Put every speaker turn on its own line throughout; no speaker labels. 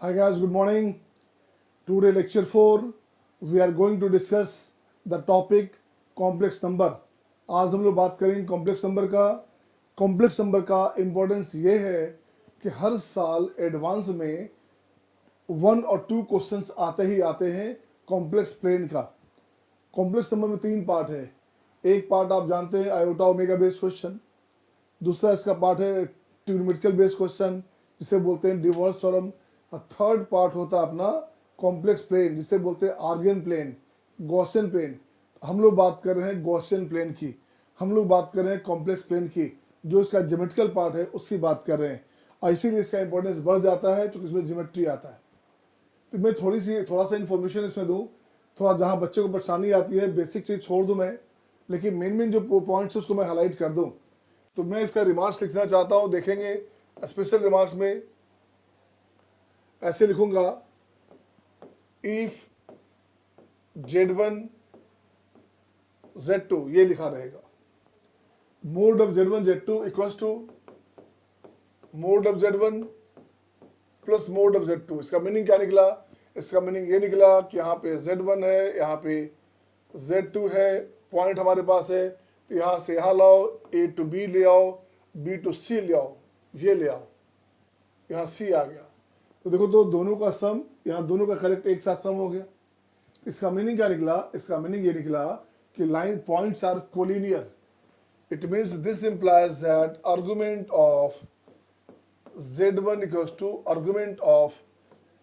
Hi guys, good morning. Today lecture 4 we are going to discuss the topic complex number. आज हम लोग बात करेंगे कॉम्प्लेक्स नंबर का। कॉम्प्लेक्स नंबर का इम्पोर्टेंस ये है कि हर साल एडवांस में 1 और 2 क्वेश्चंस आते ही आते हैं कॉम्प्लेक्स प्लेन का। कॉम्प्लेक्स नंबर में 3 पार्ट है। एक पार्ट आप जानते हैं आयोटा ओमेगा बेस्ड क्वेश्चन, दूसरा इसका पार्ट है ट्रिग्नोमेट्रिकल बेस्ड क्वेश्चन जिसे बोलते हैं डिवॉर्स थ्योरम, और थर्ड पार्ट होता है अपना कॉम्प्लेक्स प्लेन जिसे बोलते हैं आर्गन प्लेन, गॉसियन प्लेन। हम लोग बात कर रहे हैं गॉसियन प्लेन की, हम लोग बात कर रहे हैं कॉम्प्लेक्स प्लेन की, जो इसका ज्योमेट्रिकल पार्ट है उसकी बात कर रहे हैं, और इसीलिए इसका इंपॉर्टेंस बढ़ जाता है क्योंकि इसमें ज्योमेट्री आता है। तो मैं थोड़ा सा इन्फॉर्मेशन इसमें दूँ, थोड़ा जहाँ बच्चे को परेशानी आती है बेसिक चीज़ छोड़ दूँ मैं, लेकिन मेन जो पॉइंट्स है उसको मैं हाईलाइट कर दूँ। तो मैं इसका रिमार्क्स लिखना चाहता हूँ, देखेंगे स्पेशल रिमार्क्स में ऐसे लिखूंगा, इफ Z1 Z2 ये लिखा रहेगा, mod of Z1 Z2 equals to mod of Z1 plus mod of Z2। इसका मीनिंग क्या निकला? इसका मीनिंग ये निकला कि यहाँ पे Z1 है, यहाँ पे Z2 है, पॉइंट हमारे पास है, तो यहाँ से यहाँ लाओ, A to B ले आओ, B to C ले आओ, ये ले आओ, यहाँ C आ गया। तो देखो तो दोनों का सम, यहाँ दोनों का करेक्ट एक साथ सम हो गया। इसका मीनिंग क्या निकला? इसका मीनिंग ये निकला कि line points are collinear. It means this implies that argument of Z1 equals to argument of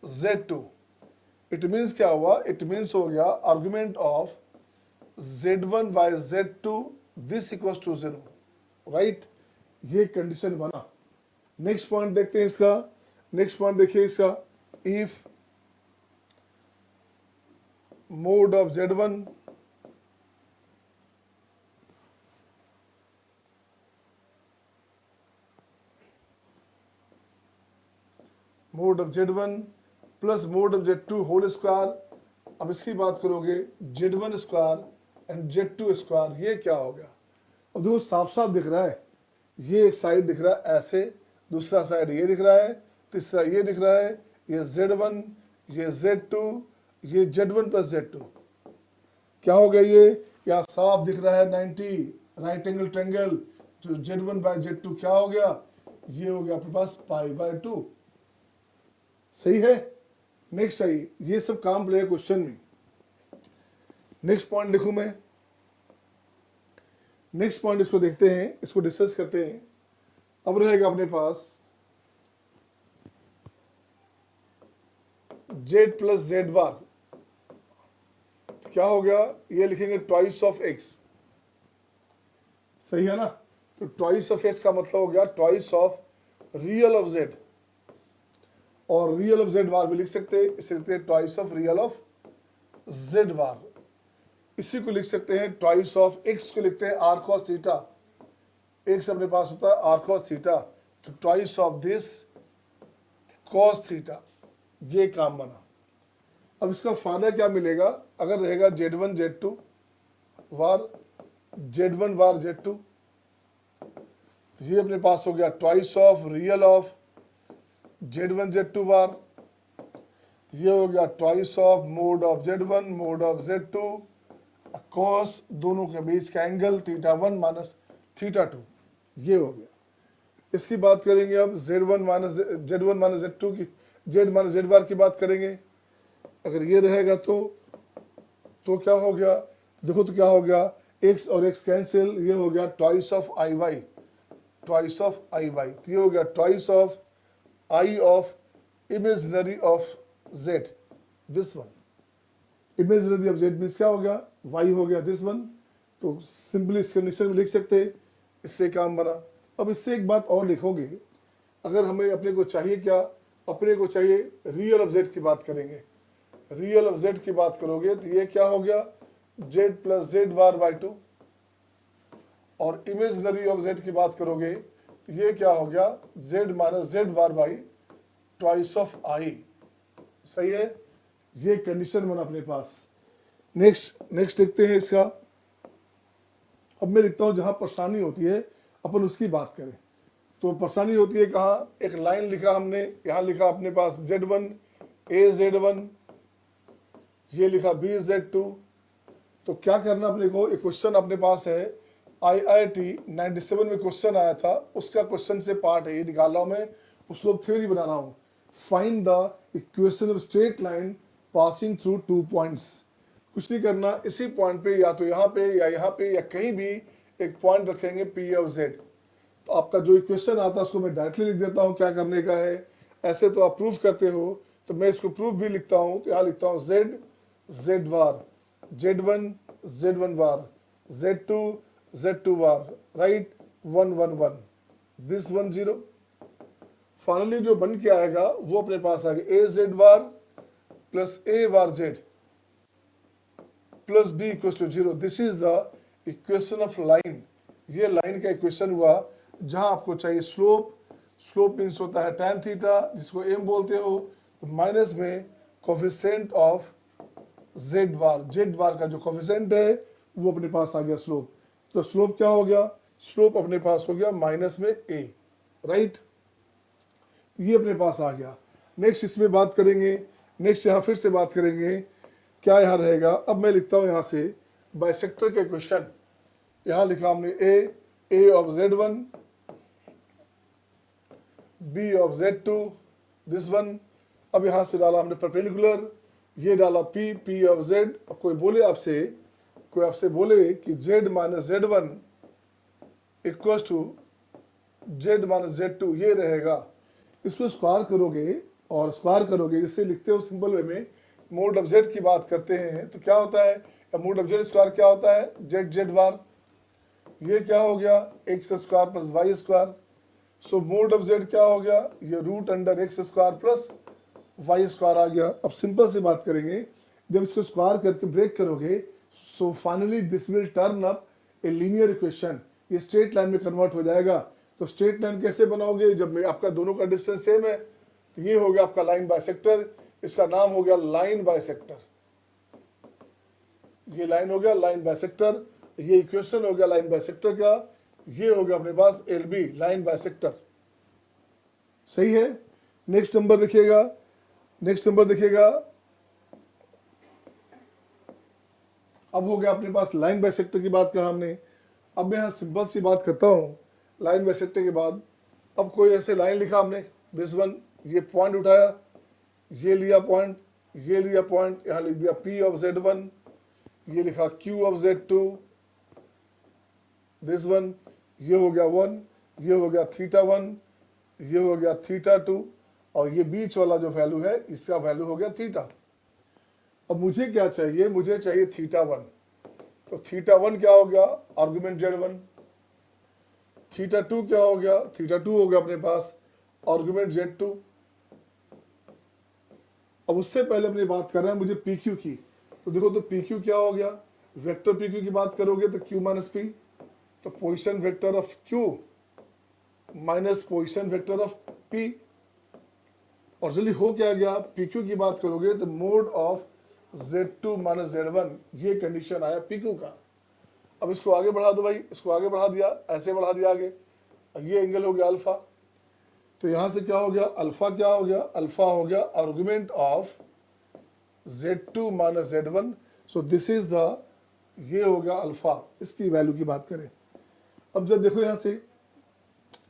Z2। It means क्या हुआ? इट मीन्स हो गया argument of Z1 by Z2 this equals to 0, right? ये condition बना। Next point देखते हैं इसका। Next point देखिए इसका, if mod of Z1 mod of Z1 plus mod of Z2 whole square. अब इसकी बात करोगे Z1 square and Z2 square, ये क्या हो गया? अब देखो साफ साफ दिख रहा है, ये एक साइड दिख रहा है ऐसे, दूसरा साइड ये दिख रहा है, तीसरा ये दिख रहा है, ये Z1, ये Z2, ये Z1 प्लस Z2। क्या हो गया? ये यहाँ साफ दिख रहा है 90 राइट एंगल ट्रायंगल, जो Z1 बाय Z2 क्या हो गया? ये हो गया अपने पास π/2। सही है? नेक्स्ट सही, ये सब काम पड़ेगा क्वेश्चन में। नेक्स्ट पॉइंट लिखूं मैं, नेक्स्ट पॉइंट इसको देखते हैं, इसको डिस्कस करते हैं। अब रहेगा अपने पास Z प्लस Z बार, क्या हो गया? ये लिखेंगे ट्वाइस ऑफ x, सही है ना? तो ट्वाइस ऑफ x का मतलब हो गया twice of real of z, और रियल ऑफ z बार भी लिख सकते हैं, इसे लिखते हैं twice of real of z बार। इसी को लिख सकते हैं ट्वाइस ऑफ x को लिखते हैं r cos थीटा, x अपने पास होता है r cos थीटा, तो twice of this cos theta, ये काम बना। अब इसका फायदा क्या मिलेगा? अगर रहेगा Z1 Z2 वार Z1 वार Z2, ये अपने पास हो गया twice of real of Z1 Z2 वार, ये हो गया twice of mode of Z1 mod of Z2 cos दोनों के बीच का एंगल θ1 माइनस θ2, ये हो गया। इसकी बात करेंगे अब Z1 माइनस Z2 की, Z माइनस Z बार की बात करेंगे। अगर ये रहेगा तो क्या हो गया? देखो तो क्या हो गया? x और x कैंसिल, ये हो गया twice of IY, twice of IY, ये हो गया twice of I of imaginary of Z, this one. Imaginary of Z means क्या हो गया? Y हो गया दिस वन। तो सिंपली इस कंडीशन में लिख सकते हैं, इससे काम बना। अब इससे एक बात और लिखोगे, अगर हमें अपने को चाहिए क्या? अपने को चाहिए रियल ऑफ Z की बात करेंगे। रियल ऑफ Z की बात करोगे तो ये क्या हो गया? Z प्लस Z बार बाय 2, और इमेजिनरी ऑफ Z की बात करोगे तो ये क्या हो गया? Z minus Z bar by twice of I, सही है? ये कंडीशन बना अपने पास। नेक्स्ट लिखते हैं इसका। अब मैं लिखता हूं जहां परेशानी होती है अपन उसकी बात करें। तो परेशानी होती है कहाँ? एक लाइन लिखा हमने, यहाँ लिखा अपने पास Z1 AZ1, ये लिखा BZ2। तो क्या करना अपने को, एक क्वेश्चन अपने पास है IIT 97 में क्वेश्चन आया था, उसका क्वेश्चन से पार्ट है, ये निकाल रहा हूँ मैं, उसको थ्योरी बना रहा हूँ। Find the equation of straight line passing through 2 points. कुछ नहीं करना, इसी पॉइंट पे या तो यहाँ पे या यहाँ पे या कहीं भी एक पॉइंट रखेंगे P ऑफ Z। तो आपका जो इक्वेशन आता है उसको मैं डायरेक्टली लिख देता हूँ, क्या करने का है। ऐसे तो आप प्रूफ करते हो, तो मैं इसको प्रूफ भी लिखता हूँ। तो यहाँ लिखता हूँ Z Z bar, Z1 Z1 bar, Z2 Z2 bar, right, 1 1 1, this 1 0। Finally जो बन के आएगा वो अपने पास आ गया AZ bar plus A bar Z plus B equal to 0। This is the equation of line. ये लाइन का इक्वेशन हुआ जहां आपको चाहिए स्लोप। स्लोप मीन्स होता है tan थीटा, जिसको m बोलते हो, माइनस में कोफिशिएंट ऑफ z बार का जो कोफिशिएंट है वो अपने पास आ गया स्लोप। तो स्लोप क्या हो गया, स्लोप अपने पास हो गया माइनस में a, राइट। ये अपने पास आ गया। नेक्स्ट इसमें बात करेंगे, नेक्स्ट यहाँ फिर से बात करेंगे, क्या यहाँ रहेगा। अब मैं लिखता हूँ यहाँ से बाइसेक्टर के क्वेश्चन। यहाँ लिखा हमने a of Z1, B of Z2, this one. अब यहाँ से डाला हमने परपेंडिकुलर, ये डाला P ऑफ Z। अब कोई आपसे बोले कि Z minus Z1 equal to Z minus Z2, ये रहेगा। इसको स्क्वायर करोगे, और स्क्वायर करोगे इससे लिखते हो सिंपल वे में, मोड ऑफ Z की बात करते हैं तो क्या होता है, मोड ऑफ Z स्क्वायर क्या होता है, Z बार। ये क्या हो गया, X square plus Y square. So mod of Z क्या हो गया, ये root under X square plus Y square आ गया। अब सिंपल से बात करेंगे, जब इसको स्क्वायर करके ब्रेक करोगे, so finally this will turn up a linear equation. ये स्ट्रेट लाइन में कन्वर्ट हो जाएगा। तो स्ट्रेट लाइन कैसे बनाओगे, जब आपका दोनों का डिस्टेंस सेम है। तो ये हो गया आपका लाइन बाइसेक्टर, इसका नाम हो गया लाइन बाइसेक्टर। ये लाइन हो गया लाइन बाइसेक्टर, ये इक्वेशन हो गया लाइन बाइसेक्टर का। ये हो गया अपने पास LB, लाइन बाइसेक्टर, सही है। नेक्स्ट नंबर देखिएगा, नेक्स्ट नंबर देखिएगा। अब हो गया अपने पास लाइन बाइसेक्टर की बात कहा हमने। अब मैं यहाँ सिंपल सी बात करता हूँ लाइन बाइसेक्टर के बाद। अब कोई ऐसे लाइन लिखा हमने, दिस वन, ये पॉइंट उठाया, ये लिया पॉइंट, ये लिया पॉइंट, यहाँ लिख दिया P ऑफ Z1, ये लिखा Q of Z2, this one, ये हो गया 1, ये हो गया θ1, ये हो गया θ2, और ये बीच वाला जो वैल्यू है इसका वैल्यू हो गया थीटा। अब मुझे क्या चाहिए, मुझे चाहिए θ1। तो θ1 क्या हो गया, आर्गुमेंट Z1। θ2 क्या हो गया, θ2 हो गया अपने पास आर्गुमेंट Z2। अब उससे पहले अपनी बात कर रहे हैं मुझे PQ की। तो देखो, तो PQ क्या हो गया, वेक्टर PQ की बात करोगे तो Q माइनस P, तो position vector of Q minus position vector of P। और जल्दी हो क्या गया, PQ की बात करोगे तो mode of Z2 minus Z1, ये कंडीशन आया PQ का। अब इसको आगे बढ़ा दो भाई, इसको आगे बढ़ा दिया, ऐसे बढ़ा दिया आगे, ये एंगल हो गया अल्फा। तो यहां से क्या हो गया, अल्फा क्या हो गया, अल्फा हो गया argument of Z2 minus Z1। So this is the, ये हो गया अल्फा, इसकी वैल्यू की बात करें। अब जब देखो यहां से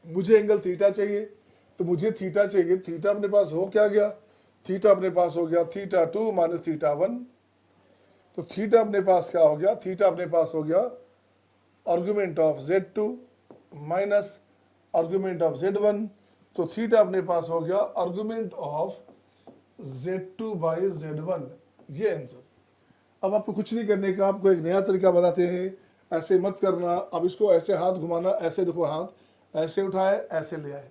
मुझे एंगल थीटा चाहिए, तो मुझे थीटा चाहिए, थीटा अपने पास हो क्या गया, थीटा अपने पास हो गया θ2 माइनस θ1। तो थीटा अपने पास क्या हो गया, थीटा अपने पास हो गया argument of Z2 minus argument of Z1। तो थीटा अपने पास हो गया argument of Z2 by Z1, ये आंसर। अब आपको कुछ नहीं करने का, आपको एक नया तरीका बताते हैं, ऐसे मत करना। अब इसको ऐसे हाथ घुमाना, ऐसे देखो हाथ ऐसे उठाए, ऐसे ले आए,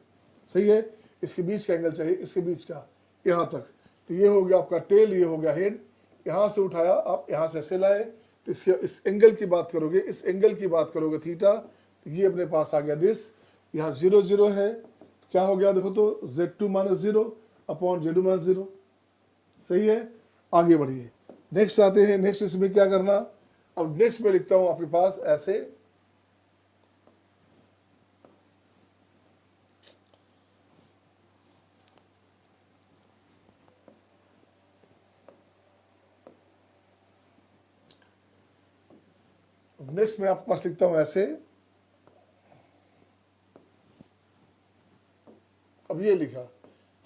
सही है। इसके बीच का एंगल चाहिए, इसके बीच का, यहाँ तक। तो ये हो गया आपका टेल, ये हो गया हेड। यहाँ से उठाया आप, यहाँ से ऐसे लाए, तो इसके इस एंगल की बात करोगे, इस एंगल की बात करोगे थीटा, तो ये अपने पास आ गया दिस। यहाँ 0 0 है, तो क्या हो गया देखो, तो Z2 minus 0 upon Z2 minus 0, सही है। आगे बढ़िए, नेक्स्ट आते हैं। नेक्स्ट इसमें क्या करना, अब नेक्स्ट में लिखता हूं आपके पास ऐसे, नेक्स्ट मैं आपके पास लिखता हूं ऐसे, अब ये लिखा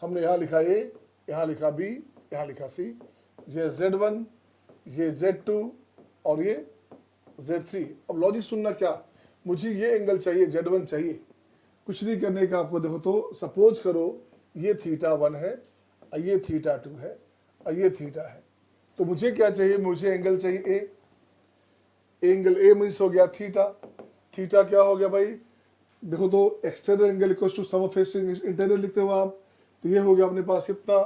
हमने, यहां लिखा ए, यहां लिखा बी, यहां लिखा सी, ये Z1, ये Z2 और ये Z3। अब लॉजिक सुनना, क्या मुझे ये एंगल चाहिए, Z1 चाहिए, कुछ नहीं करने का आपको। देखो तो सपोज करो ये θ1 है, ये θ2 है, ये थीटा है, तो मुझे क्या चाहिए, मुझे एंगल चाहिए ए। एंगल ए मीन्स हो गया थीटा। थीटा क्या हो गया भाई, देखो तो external angle equals to sum of facing interior लिखते हो आप, तो ये हो गया अपने पास कितना,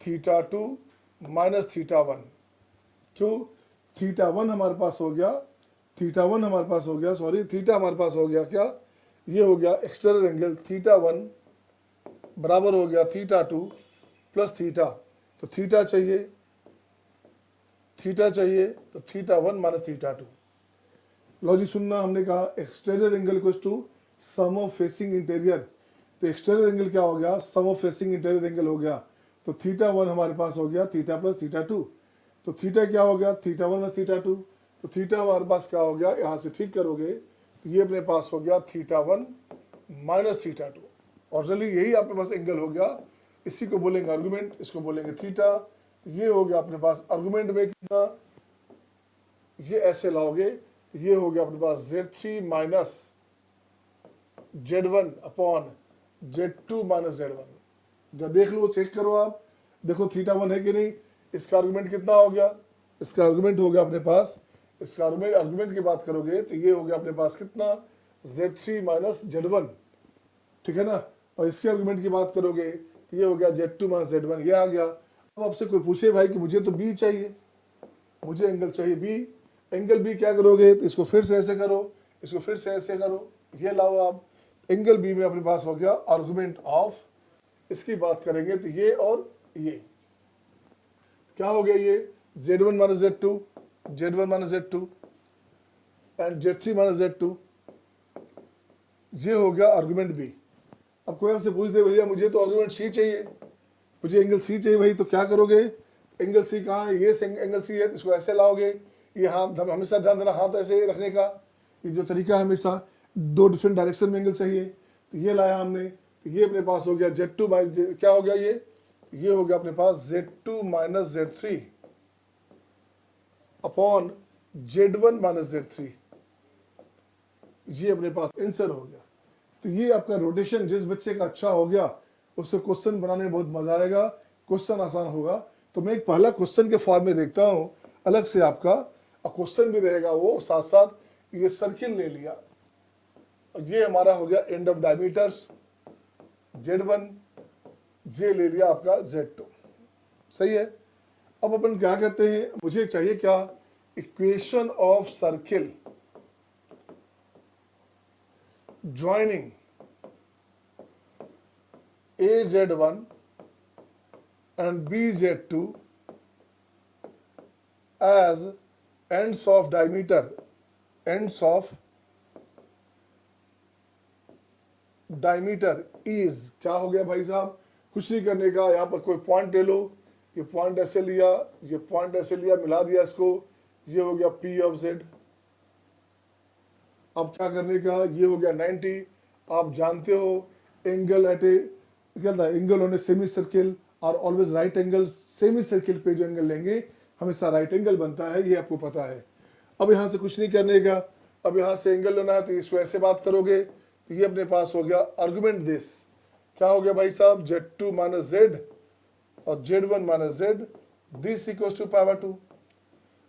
θ2 माइनस θ1। क्यों, θ1 हमारे पास हो गया, θ1 हमारे पास हो गया, सॉरी थीटा हमारे पास हो गया, क्या ये हो गया एक्सटर्नल एंगल θ1 बराबर हो गया θ2 प्लस थीटा, तो थीटा चाहिए, थीटा चाहिए, तो θ1 माइनस θ2। लॉजिक सुनना, हमने कहा external angle equals to sum of facing interior, तो एक्सटर्नल एंगल क्या हो गया, sum of facing interior angle हो गया, तो θ1 हमारे पास हो गया थीटा प्लस θ2, तो थीटा क्या हो गया, θ1 प्लस θ2, तो थीटा हमारे पास क्या हो गया, यहाँ से ठीक करोगे तो ये अपने पास हो गया θ1 माइनस θ2, और चलिए यही आपके पास एंगल हो गया, इसी को बोलेंगे आर्गुमेंट, इसको बोलेंगे थीटा। ये हो गया अपने पास आर्गुमेंट में कितना, ये ऐसे लाओगे, ये हो गया अपने पास Z3 minus Z1 upon Z2 minus Z1। जब देख लो, चेक करो आप, देखो θ1 है कि नहीं, इसका आर्गुमेंट कितना हो गया, इसका आर्गुमेंट हो गया अपने पास, इसका आर्गुमेंट की बात करोगे तो ये हो गया अपने पास कितना, Z3 माइनस Z1, ठीक है ना, और इसके आर्गुमेंट की बात करोगे तो ये हो गया Z2 माइनस Z1, ये आ गया। अब आपसे कोई पूछे भाई कि मुझे तो बी चाहिए, मुझे एंगल चाहिए बी, एंगल बी क्या करोगे, तो इसको फिर से ऐसे करो, इसको फिर से ऐसे करो, ये लाओ आप, एंगल बी में अपने पास हो गया आर्गुमेंट ऑफ, इसकी बात करेंगे तो ये और ये क्या हो गया, ये Z1 minus Z2, Z1 minus Z2 and Z3 minus Z2, ये हो गया आर्गुमेंट बी। अब कोई आपसे पूछ दे भैया मुझे तो आर्गुमेंट सी चाहिए, मुझे एंगल सी चाहिए भाई, तो क्या करोगे, एंगल सी कहाँ है, ये एंगल सी है, तो इसको ऐसे लाओगे, ये हाथ हमेशा ध्यान देना, हाथ ऐसे रखने का, ये जो तरीका है हमेशा, दो डिफरेंट डायरेक्शन में एंगल चाहिए, तो ये लाया हमने, तो ये अपने पास हो गया Z2 माइनस, क्या हो गया ये हो गया अपने पास Z2 minus Z3 upon Z1 minus Z3, ये अपने पास आंसर हो गया। तो ये आपका रोटेशन, जिस बच्चे का अच्छा हो गया उससे क्वेश्चन बनाने में बहुत मजा आएगा, क्वेश्चन आसान होगा। तो मैं एक पहला क्वेश्चन के फॉर्म में देखता हूँ अलग से आपका, और क्वेश्चन भी रहेगा वो साथ साथ। ये सर्किल ले लिया, ये हमारा हो गया एंड ऑफ डायमीटर्स Z1, ये ले लिया आपका Z2, सही है। अब अपन क्या करते हैं, मुझे चाहिए क्या, equation of circle joining AZ1 and BZ2 as ends of diameter, ends of diameter is, क्या हो गया भाई साहब, कुछ नहीं करने का, यहाँ पर कोई पॉइंट ले लो, ये पॉइंट ऐसे लिया, ये पॉइंट ऐसे लिया, मिला दिया इसको, ये हो गया P ऑफ Z। अब क्या करने का, ये हो गया 90। आप जानते हो एंगल एट ए, क्या था, angle on a semi circle और always right angle, semi circle पे जो एंगल लेंगे हमेशा राइट एंगल बनता है, ये आपको पता है। अब यहाँ से कुछ नहीं करने का, अब यहाँ से एंगल लेना है तो इसको ऐसे बात करोगे, तो ये अपने पास हो गया आर्गुमेंट दिस, क्या हो गया भाई साहब, Z2 माइनस Z और Z1 minus Z, this equals to power 2।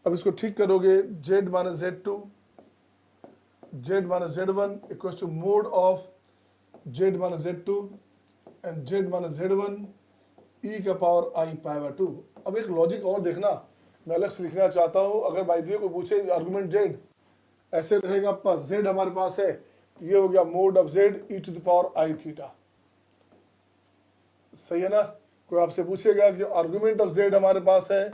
अब इसको ठीक करोगे, Z minus Z2, Z minus Z1 equals to mod of Z minus Z2 and Z minus Z1 e का पावर I पावर 2। अब एक logic और देखना, मैं अलग से लिखना चाहता हूँ, अगर बाई द वे को पूछे आर्गुमेंट Z ऐसे रहेगा, आपका Z हमारे पास है, ये हो गया mod of Z e to the power I theta, सही है ना। कोई आपसे पूछेगा कि आर्गुमेंट ऑफ Z हमारे पास है,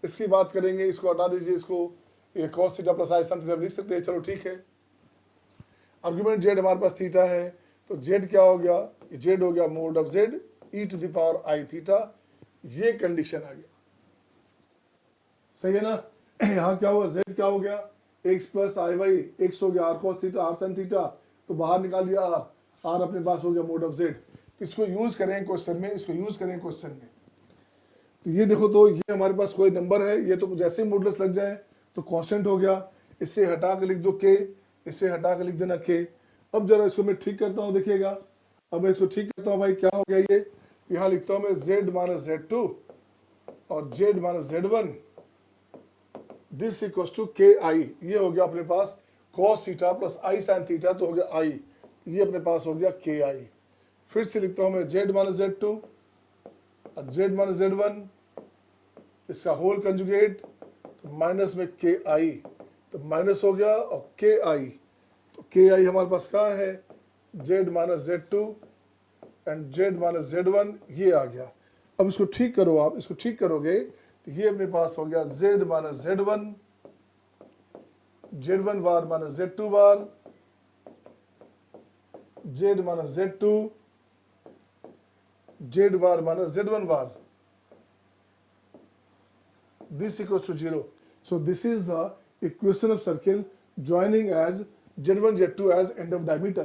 इसकी बात करेंगे, इसको हटा दीजिए, इसको ये cos theta plus I sin theta लिख सकते हैं, चलो ठीक है। आर्गुमेंट Z हमारे पास थीटा है, तो Z क्या हो गया, Z हो गया mod of Z e to the power I theta, ये कंडीशन आ गया, सही है ना। यहाँ क्या हुआ, Z क्या हो गया, x plus i y, x हो गया r cos theta r sine theta, तो बाहर निकाल लिया आर, आर अपने पास हो गया मोड ऑफ जेड। इसको यूज करें क्वेश्चन में, इसको यूज करें क्वेश्चन में। तो ये देखो, तो ये हमारे पास कोई नंबर है, ये तो जैसे ही मॉडुलस लग जाए तो कांस्टेंट हो गया, इससे हटा के लिख दो के, इससे हटा के लिख देना के। अब जरा इसको मैं ठीक करता हूँ, देखिएगा, अब मैं इसको ठीक करता हूँ भाई, क्या हो गया ये, यहाँ लिखता हूँ मैं z माइनस जेड टू और z minus z one, this equal to k i. ये हो गया अपने पास cos theta plus i sine theta, तो हो गया आई, ये अपने पास हो गया के आई। फिर से लिखता हूँ मैं z माइनस जेड टू और z माइनस जेड वन, इसका होल कंजुगेट, तो माइनस में के आई, तो माइनस हो गया और के आई, तो के आई हमारे पास कहाँ है, z minus z two and z minus z one, ये आ गया। अब इसको ठीक करो, आप इसको ठीक करोगे तो ये अपने पास हो गया z minus z one, z one bar minus z two bar, z minus z two, z bar minus z one bar, this equals to 0. So this is the equation of circle joining as Z1 Z2 as end of diameter.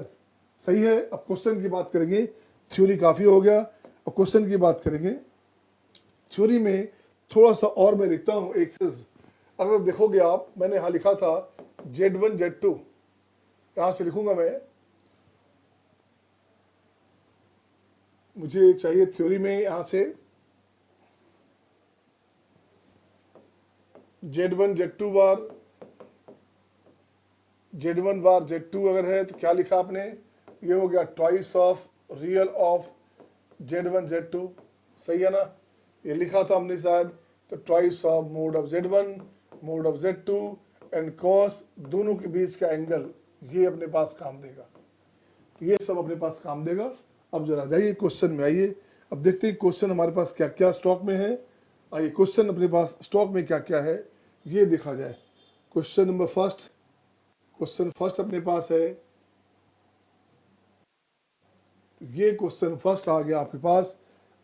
सही है। अब question की बात करेंगे, theory काफी हो गया, अब क्वेश्चन की बात करेंगे। थ्योरी में थोड़ा सा और मैं लिखता हूं एक चीज, अगर देखोगे आप, मैंने यहाँ लिखा था Z1 Z2, यहां से लिखूंगा मैं, मुझे चाहिए थ्योरी में यहां से Z1 Z2 बार, Z1 बार Z2 अगर है तो क्या लिखा आपने, ये हो गया twice of real of Z1 Z2, सही है ना, ये लिखा था हमने शायद, तो twice of mode of Z1 mod of Z2 and cos, दोनों के बीच का एंगल, ये अपने पास काम देगा, ये सब अपने पास काम देगा। अब जरा जाइए क्वेश्चन में आइए, अब देखते हैं क्वेश्चन हमारे पास क्या क्या स्टॉक में है। आइए क्वेश्चन अपने पास स्टॉक में क्या क्या है ये देखा जाए। Question number first, question first अपने पास है, ये क्वेश्चन फर्स्ट आ गया आपके पास।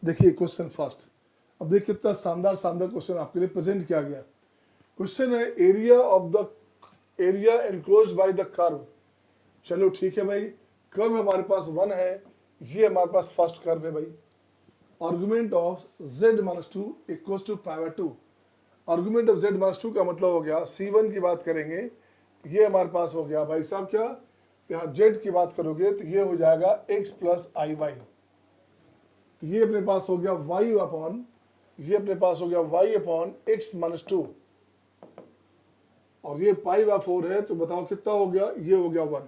देखिए क्वेश्चन फर्स्ट, अब देखिए कितना शानदार शानदार क्वेश्चन आपके लिए प्रेजेंट किया गया। क्वेश्चन है area of the area enclosed by the curve. चलो ठीक है भाई, कर्व हमारे पास 1 है, ये हमारे पास फर्स्ट कर्व है भाई। Argument of z minus two equal to power 2। Argument of z minus two का मतलब हो गया C1 की बात करेंगे, ये हमारे पास हो गया भाई साहब क्या, यहाँ z की बात करोगे तो ये हो जाएगा x प्लस आई वाई, ये अपने पास हो गया y अपॉन, ये अपने पास हो गया y upon x minus two, और ये पाई बाय 4 है, तो बताओ कितना हो गया, ये हो गया 1,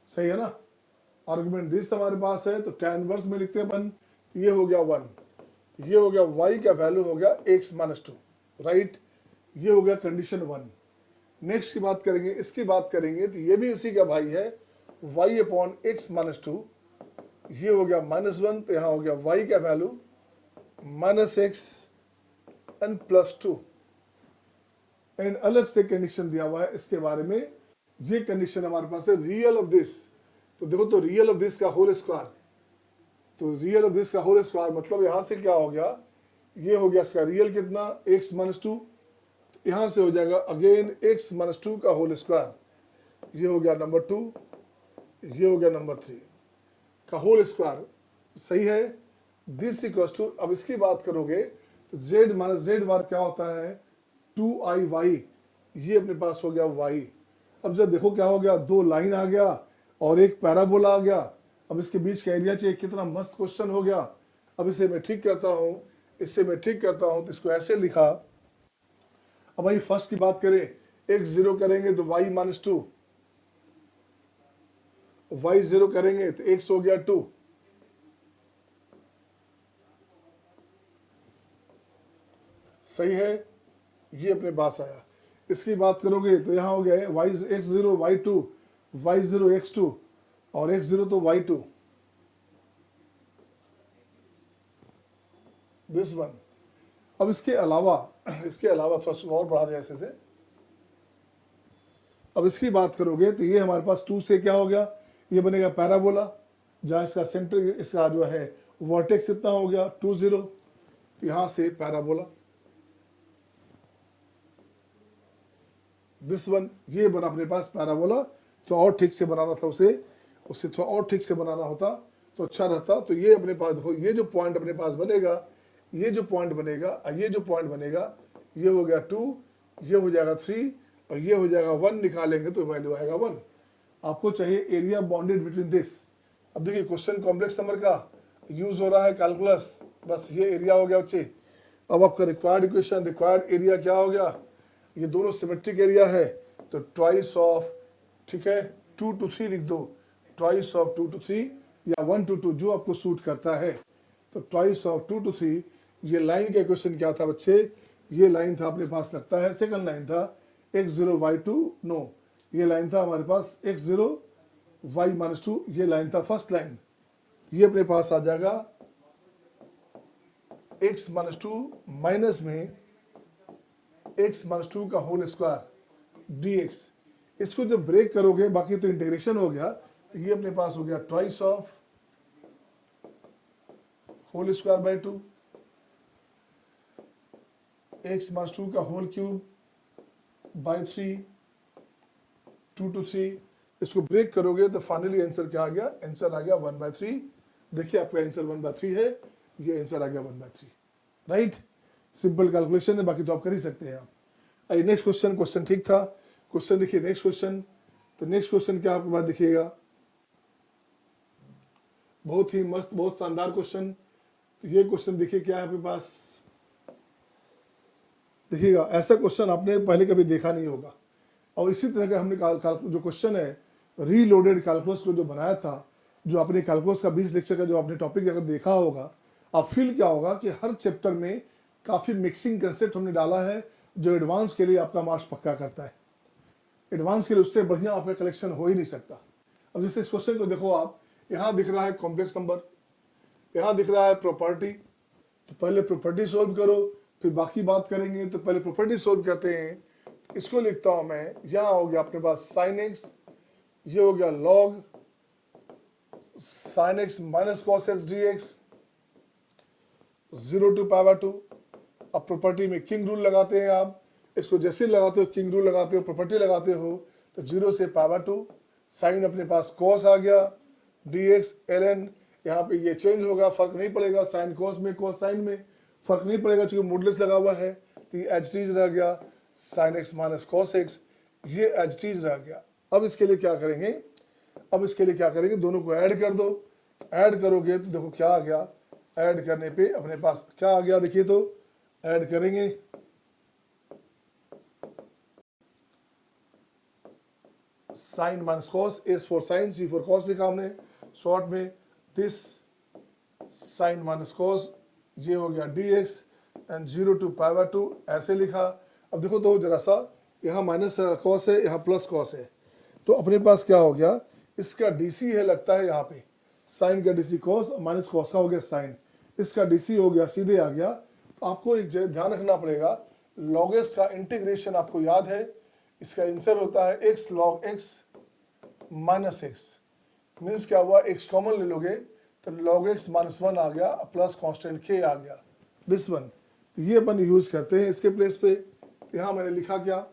सही है ना। आर्गुमेंट दिस हमारे पास है, तो tan इनवर्स में लिखते हैं 1, ये हो गया 1, ये हो गया y का वैल्यू हो गया x माइनस टू, राइट, ये हो गया कंडीशन 1। नेक्स्ट की बात करेंगे, इसकी बात करेंगे तो ये भी उसी का भाई है, y upon x minus two, ये हो गया -1, तो यहाँ हो गया y का value minus x and plus 2। And अलग से कंडीशन दिया हुआ है इसके बारे में, ये कंडीशन हमारे पास है रियल ऑफ दिस, तो देखो तो रियल ऑफ दिस का होल स्क्वायर, तो रियल ऑफ दिस का होल स्क्वायर मतलब यहाँ से क्या हो गया, ये हो गया इसका रियल कितना x माइनस टू, यहाँ से हो जाएगा अगेन x माइनस टू का होल स्क्वायर, ये हो गया नंबर 2, ये हो गया नंबर 3 का होल स्क्वायर, सही है। दिस इक्वल्स टू, अब इसकी बात करोगे तो z माइनस जेड बार क्या होता है 2i y, ये अपने पास हो गया y। अब जब देखो क्या हो गया, दो लाइन आ गया और एक पैराबोला आ गया, अब इसके बीच का एरिया चाहिए, कितना मस्त क्वेश्चन हो गया। अब इसे मैं ठीक करता हूँ, इससे मैं ठीक करता हूँ, तो इसको ऐसे लिखा। अब भाई फर्स्ट की बात करें, x 0 करेंगे तो y माइनस टू, y 0 करेंगे तो x हो गया 2, सही है, ये अपने पास आया। इसकी बात करोगे तो यहाँ हो गया y x 0 y 2, y 0 x 2 और x 0 तो y 2, दिस वन। अब इसके अलावा थोड़ा सा और बढ़ा दिया ऐसे से, अब इसकी बात करोगे तो ये हमारे पास 2 से क्या हो गया, ये बनेगा पैराबोला, जहाँ इसका सेंटर, इसका जो है वर्टेक्स इतना हो गया 2 0, यहाँ से पैराबोला, दिस वन, ये बना अपने पास पैराबोला। तो और ठीक से बनाना था उससे थोड़ा और ठीक से बनाना होता तो अच्छा रहता। तो ये अपने पास देखो, ये जो पॉइंट अपने पास बनेगा, ये जो पॉइंट बनेगा और ये जो पॉइंट बनेगा, ये हो गया 2, ये हो जाएगा 3 और ये हो जाएगा 1। निकालेंगे तो वैल्यू आएगा 1। आपको चाहिए एरिया बाउंडेड बिटवीन दिस। अब देखिए क्वेश्चन कॉम्प्लेक्स नंबर का यूज हो रहा है कैलकुलस, बस ये एरिया हो गया बच्चे। अब आपका रिक्वायर्ड इक्वेशन, रिक्वायर्ड एरिया क्या हो गया, ये दोनों सिमेट्रिक एरिया है तो ट्वाइस ऑफ, ठीक है, 2 to 3 लिख दो, ट्वाइस ऑफ 2 to 3 या 1 to 2 जो आपको सूट करता है। तो ट्वाइस ऑफ 2 to 3, ये लाइन का इक्वेशन क्या था बच्चे, ये लाइन था अपने पास लगता है सेकंड लाइन था x0 y2, नो ये लाइन था हमारे पास x0 y-2, ये लाइन था फर्स्ट लाइन। ये अपने पास आ जाएगा x-2 माइनस में x-2 का होल स्क्वायर dx। इसको जब ब्रेक करोगे, बाकी तो इंटीग्रेशन हो गया, तो ये अपने पास हो गया twice of whole square by 2, x-2 का होल क्यूब बाय 3, 2 to 3। इसको ब्रेक करोगे तो फाइनली आंसर क्या आ गया, आंसर आ गया 1/3। देखिए आपका आंसर 1/3 है, ये आंसर आ गया 1/3, राइट। सिंपल कैलकुलेशन है, बाकी तो आप कर ही सकते हैं। आइए नेक्स्ट क्वेश्चन, क्वेश्चन ठीक था। क्वेश्चन देखिए नेक्स्ट क्वेश्चन, तो नेक्स्ट क्वेश्चन क्या आपके पास देखिएगा, बहुत ही मस्त, बहुत शानदार क्वेश्चन। तो ये क्वेश्चन देखिए क्या है आपके पास, देखिएगा ऐसा क्वेश्चन आपने पहले कभी देखा नहीं होगा। और इसी तरह का हमने जो क्वेश्चन है रीलोडेड कैलकुलस को जो बनाया था, जो आपने कैलकुलस का 20 लेक्चर का जो आपने टॉपिक अगर देखा होगा, आप फील क्या होगा कि हर चैप्टर में काफ़ी मिक्सिंग कंसेप्ट हमने डाला है, जो एडवांस के लिए आपका मार्क्स पक्का करता है। एडवांस के लिए उससे बढ़िया आपका कलेक्शन हो ही नहीं सकता। अब जैसे इस क्वेश्चन को देखो आप, यहाँ दिख रहा है कॉम्प्लेक्स नंबर, यहाँ दिख रहा है प्रॉपर्टी। तो पहले प्रॉपर्टी सोल्व करो, फिर बाकी बात करेंगे। तो पहले प्रॉपर्टी सोल्व करते हैं। इसको लिखता हूं मैं, यहाँ हो गया अपने पास साइन एक्स, ये हो गया log sine x minus cos x D x, 0 to π/2। अब प्रॉपर्टी में किंग रूल लगाते हैं आप, इसको जैसे लगाते हो किंग रूल लगाते हो, प्रॉपर्टी लगाते हो, तो 0 से π/2। साइन अपने पास कॉस आ गया, डी एक्स एल एन, यहाँ पे ये चेंज होगा, फर्क नहीं पड़ेगा, साइन कॉस में कॉस साइन में फर्क नहीं पड़ेगा क्योंकि मॉडुलस लगा हुआ है। तो ये एच टीज रह गया, sine x minus cos x, ये एच टीज रह गया। अब इसके लिए क्या करेंगे, अब इसके लिए क्या करेंगे, दोनों को ऐड कर दो। ऐड करोगे तो देखो क्या आ गया, ऐड करने पे अपने पास क्या आ गया, देखिए तो ऐड करेंगे, sine minus cos, s for sine, c for cos लिखा हमने शॉर्ट में, दिस साइन माइनस कॉस, ये हो गया डी एक्स एंड 0 to π/2 ऐसे लिखा। अब देखो तो जरा सा, यहाँ माइनस कॉस है, यहाँ प्लस कॉस है, तो अपने पास क्या हो गया, इसका डीसी है लगता है यहाँ पे, साइन का डीसी कॉस, माइनस कॉस का हो गया साइन, इसका डीसी हो गया, सीधे आ गया। तो आपको एक ध्यान रखना पड़ेगा, लॉग एक्स का इंटीग्रेशन आपको याद है, इसका आंसर होता है x log x minus x. Means क्या हुआ, एक्स कॉमन ले लोगे तो लॉग एक्स माइनस 1 आ गया, प्लस कॉन्स्टेंट के आ गया, दिस वन। तो ये अपन यूज करते हैं इसके प्लेस पे। यहाँ मैंने लिखा क्या,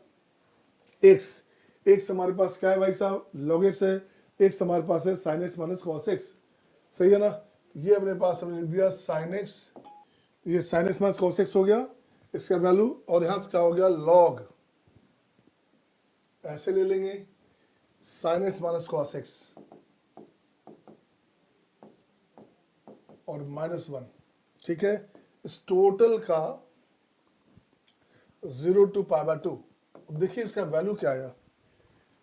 एक्स, एक्स हमारे पास क्या है भाई साहब, लॉग एक्स है, एक्स हमारे पास है sine x minus cos x, सही है ना। ये अपने पास हमने लिख दिया साइन एक्स, ये sine x minus cos x हो गया इसका वैल्यू, और यहाँ से क्या हो गया लॉग, ऐसे ले लेंगे sine x minus cos x और -1, ठीक है। इस टोटल का 0 to π/2। अब देखिए इसका वैल्यू क्या आया,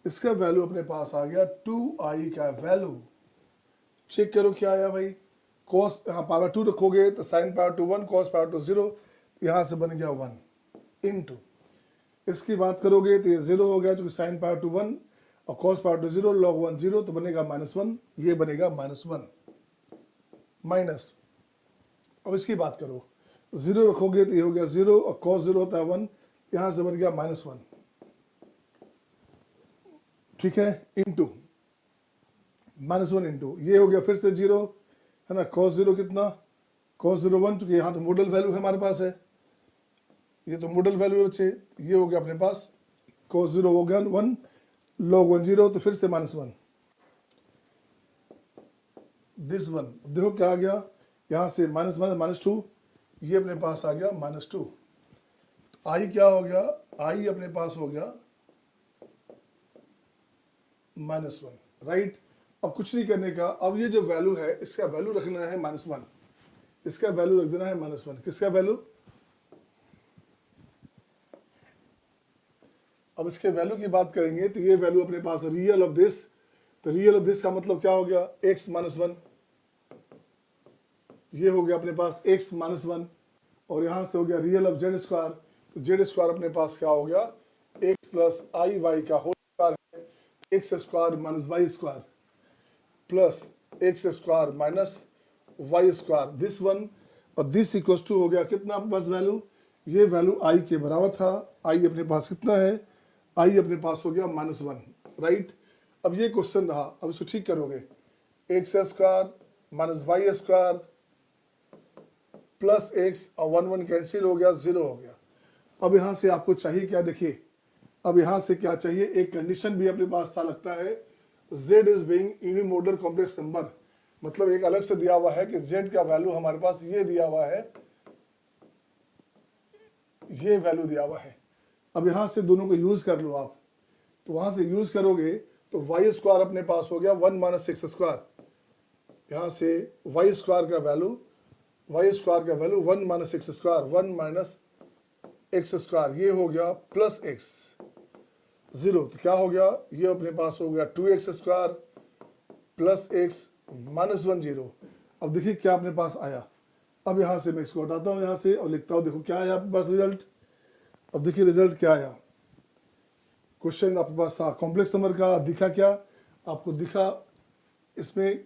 इसका वैल्यू अपने पास आ गया 2i का वैल्यू। चेक करो क्या आया भाई, कॉस यहाँ π/2 रखोगे तो साइन π/2 1, कॉस π/2 0, यहाँ से बन गया 1 इंटू, इसकी बात करोगे तो ये 0 हो गया क्योंकि साइन π/2 1 और कॉस π/2 0, लॉग 1 0, तो बनेगा -1, ये बनेगा -1 माइनस। अब इसकी बात करो, 0 रखोगे तो ये हो गया 0 और कॉस 0 होता है 1, यहाँ से बन गया -1, ठीक है, इंटू -1 इंटू ये हो गया फिर से 0 है ना, कॉस 0 कितना, कॉस 0 1, चूंकि यहाँ तो मॉडल वैल्यू है हमारे पास है, ये तो मॉडल वैल्यू है बच्चे, ये हो गया अपने पास cos 0 हो गया 1, log 1 0, तो फिर से -1, दिस वन। देखो क्या आ गया, यहाँ से -2, ये अपने पास आ गया -2। आई क्या हो गया, आई अपने पास हो गया -1, राइट। अब कुछ नहीं करने का, अब ये जो वैल्यू है इसका वैल्यू रखना है -1, इसका वैल्यू रख देना है -1। किसका वैल्यू, अब इसके वैल्यू की बात करेंगे तो ये वैल्यू अपने पास रियल ऑफ दिस, तो रियल ऑफ दिस का मतलब क्या हो गया, x -1, ये हो गया अपने पास x -1, और यहाँ से हो गया रियल ऑफ जेड स्क्वायर, तो जेड स्क्वायर अपने पास क्या हो गया, x प्लस आई वाई का होल स्क्वायर है, x square minus y square plus x square minus y square, this one, और दिस इक्वल्स टू हो गया कितना बस वैल्यू, ये वैल्यू आई के बराबर था। आई अपने पास कितना है, आई अपने पास हो गया -1, राइट। अब ये क्वेश्चन रहा, अब इसको ठीक करोगे, x square minus y square plus x, और 1 1 कैंसिल हो गया, 0 हो गया। अब यहाँ से आपको चाहिए क्या, देखिए अब यहाँ से क्या चाहिए, एक कंडीशन भी अपने पास था लगता है, z is being unimodular complex number, मतलब एक अलग से दिया हुआ है कि z का वैल्यू हमारे पास ये दिया हुआ है, ये वैल्यू दिया हुआ है। अब यहाँ से दोनों को यूज कर लो आप, तो वहां से यूज करोगे तो वाई स्क्वायर अपने पास हो गया 1 माइनस एक्स स्क्वायर, यहाँ से वाई स्क्वायर का वैल्यू, वाई स्क्वायर का value 1 minus x square, 1 minus x square, ये हो गया प्लस एक्स 0, तो क्या हो गया, ये अपने पास हो गया 2x square plus x minus 1 0। अब देखिए क्या अपने पास आया, अब यहाँ से मैं इसको हटाता हूँ यहाँ से और लिखता हूँ, देखो क्या आया आपके पास रिजल्ट। अब देखिए रिजल्ट क्या आया, क्वेश्चन आपके पास था कॉम्प्लेक्स नंबर का, दिखा क्या आपको, दिखा इसमें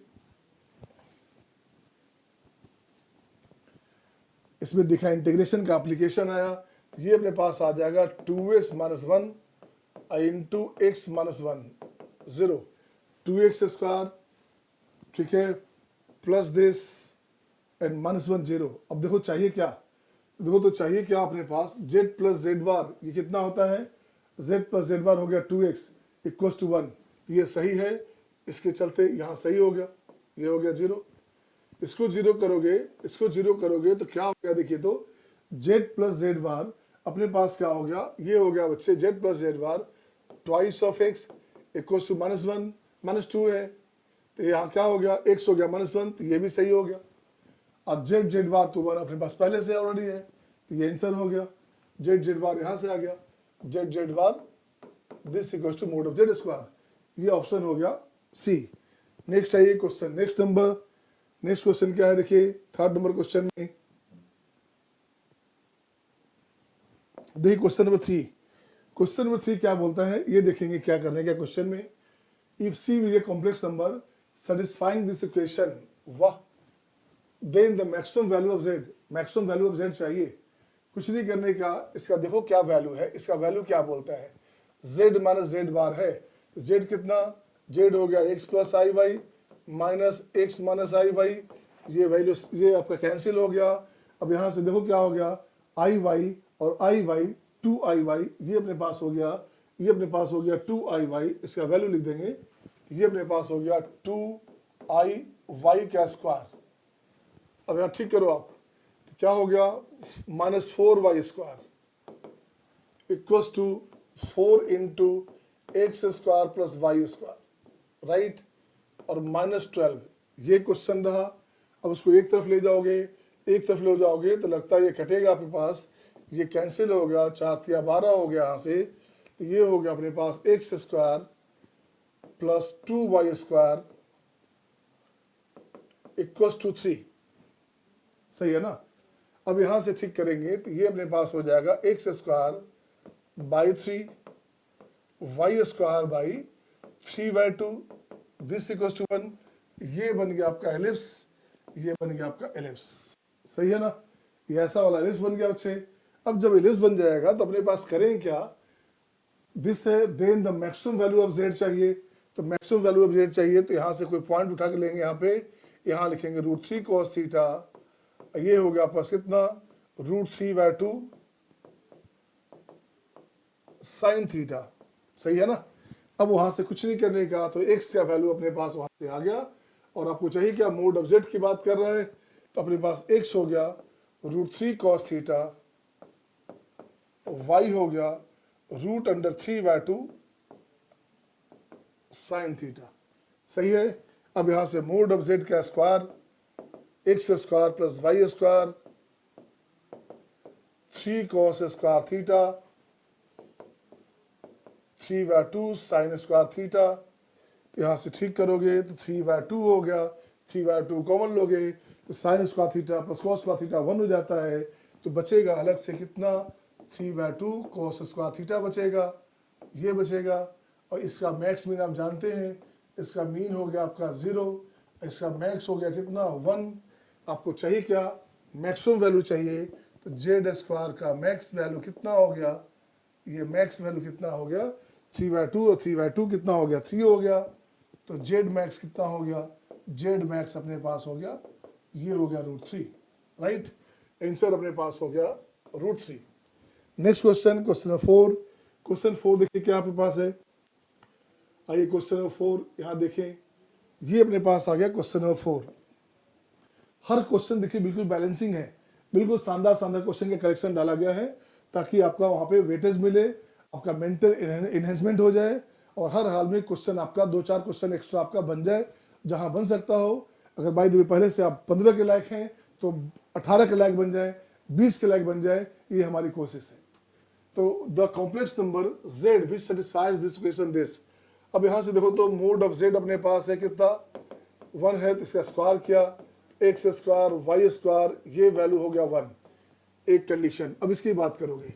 दिखा इंटीग्रेशन का एप्लीकेशन आया, ये अपने पास आ जाएगा 2x minus 1 into x minus 1 0, 2x square, ठीक है, प्लस दिस एंड -1 0। अब देखो चाहिए क्या, देखो तो चाहिए क्या अपने पास, z प्लस जेड बार, ये कितना होता है, z प्लस जेड बार हो गया 2x इक्वल्स टू 1, ये सही है, इसके चलते यहाँ सही हो गया, ये हो गया 0, इसको 0 करोगे, इसको 0 करोगे तो क्या हो गया, देखिए तो z प्लस जेड बार अपने पास क्या हो गया, ये हो गया बच्चे z plus z bar twice of x equals to -1 -2 है, तो यहाँ क्या हो गया, x हो गया -1, तो ये भी सही हो गया। अब जेड जेड बार तो 1 अपने पास पहले से ऑलरेडी है, तो ये आंसर हो गया, जेड जेड बार यहाँ से आ गया, z z bar this equals to mod of z square, ये ऑप्शन हो गया सी। नेक्स्ट है ये क्वेश्चन, नेक्स्ट क्वेश्चन क्या है, देखिए थर्ड नंबर क्वेश्चन में, देखिए क्वेश्चन नंबर 3, क्वेश्चन नंबर 3 क्या बोलता है, ये देखेंगे क्या करने का क्वेश्चन में। If C is a complex number satisfying this equation, वाह, then the maximum value of z, maximum value of z चाहिए, कुछ नहीं करने का, इसका देखो क्या वैल्यू है, इसका वैल्यू क्या बोलता है, z माइनस जेड बार है, z कितना, z हो गया x plus i Y minus x minus I Y, ये वैल्यू ये आपका कैंसिल हो गया। अब यहाँ से देखो क्या हो गया, आई वाई और आई वाई 2 आई वाई, ये अपने पास हो गया, ये अपने पास हो गया 2 आई वाई, इसका वैल्यू लिख देंगे, ये अपने पास हो गया 2 आई वाई का स्क्वायर। अब यहाँ ठीक करो आप, तो क्या हो गया, -4 y square equals to 4 into x square plus Y square, right, और -12, ये क्वेश्चन रहा। अब उसको एक तरफ ले जाओगे, एक तरफ ले जाओगे तो लगता है ये कटेगा आपके पास, ये कैंसिल हो गया, 4 या 12 हो गया यहाँ से, तो ये हो गया अपने पास X square plus 2 Y square equals to 3, सही है ना। अब यहाँ से ठीक करेंगे तो ये अपने पास हो जाएगा x square by 3 y square by 3/2, this equals to 1, ये बन गया आपका एलिप्स, ये बन गया आपका एलिप्स, सही है ना, ये ऐसा वाला एलिप्स बन गया बच्चे। अब जब एलिप्स बन जाएगा तो अपने पास करें क्या, दिस है, then the maximum value of z चाहिए, तो मैक्सिमम वैल्यू ऑफ z चाहिए तो यहाँ से कोई पॉइंट उठा के लेंगे, यहाँ पे यहाँ लिखेंगे √3 cos थीटा, ये हो गया आपस कितना, √3/2 sin थीटा, सही है ना। अब वहां से कुछ नहीं करने का, तो x का वैल्यू अपने पास वहां से आ गया, और आपको चाहिए क्या, मोड ऑफ z की बात कर रहा है, तो अपने पास x हो गया √3 cos थीटा, y हो गया √3/2 साइन थीटा। सही है। अब यहां से मोड ऑफ z का square x square plus y square 3 cos square theta 3/2 sine square theta. तो यहाँ से ठीक करोगे तो 3/2 हो गया, 3/2 कॉमन लोगे तो sine square theta plus cos square theta 1 हो जाता है। तो बचेगा अलग से कितना, 3/2 कॉस स्क्वायर थीटा बचेगा, ये बचेगा। और इसका मैक्स मीन आप जानते हैं, इसका मीन हो गया आपका 0, इसका मैक्स हो गया कितना 1। आपको चाहिए क्या, मैक्सिमम वैल्यू चाहिए, तो जेड स्क्वायर का मैक्स वैल्यू कितना हो गया, ये मैक्स वैल्यू कितना हो गया 3/2, और 3/2 कितना हो गया 3 हो गया। तो जेड मैक्स कितना हो गया, जेड मैक्स अपने पास हो गया, ये हो गया √3, राइट। आंसर अपने पास हो गया √3। Next question, question number 4। Question 4 देखिए क्या आपके पास है। आइए क्वेश्चन नंबर 4 यहाँ देखें, ये अपने पास आ गया क्वेश्चन नंबर 4। हर क्वेश्चन देखिए बिल्कुल बैलेंसिंग है, बिल्कुल शानदार शानदार क्वेश्चन के करेक्शन डाला गया है, ताकि आपका वहाँ पे वेटेज मिले, आपका मेंटल इन्हेंसमेंट हो जाए, और हर हाल में क्वेश्चन आपका 2-4 क्वेश्चन एक्स्ट्रा आपका बन जाए, जहाँ बन सकता हो। अगर बाई द वे पहले से आप 15 के लायक हैं तो 18 के लायक बन जाए, 20 के लायक बन जाए, ये हमारी कोशिश है। तो the complex number z which satisfies this equation this. अब यहाँ से देखो तो मोड ऑफ z अपने पास है कितना 1 है, तो इसका स्क्वायर किया x स्क्वायर y स्क्वायर, ये वैल्यू हो गया 1, एक कंडीशन। अब इसकी बात करोगे,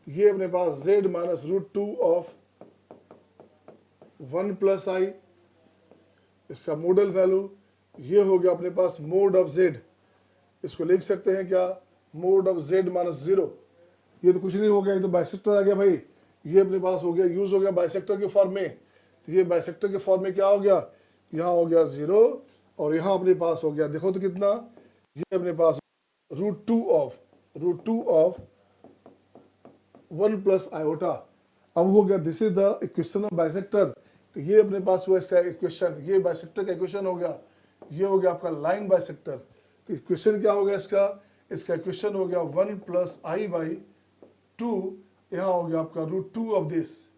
ये अपने पास z minus √2 of 1 plus i, इसका मोडल वैल्यू, ये हो गया अपने पास मोड ऑफ z। इसको लिख सकते हैं क्या, मोड ऑफ z माइनस 0। ये तो कुछ नहीं हो गया, ये तो बाइसेक्टर आ गया भाई, ये अपने पास हो गया, यूज हो गया बाइसेक्टर के फॉर्म में। तो ये बाइसेक्टर के फॉर्म में क्या हो गया, यहाँ हो गया 0, और यहाँ अपने पास हो गया, देखो तो कितना, ये अपने पास √2 ऑफ 1 प्लस आयोटा। अब हो गया this is the equation of bisector. तो ये अपने पास हुआ इसका इक्वेशन, ये बाइसेक्टर का इक्वेशन हो गया, ये हो गया आपका लाइन बाइसेक्टर। तो इक्वेशन क्या हो गया इसका इक्वेशन हो गया 1 प्लस i/2, यहाँ हो गया आपका √2 ऑफ दिस।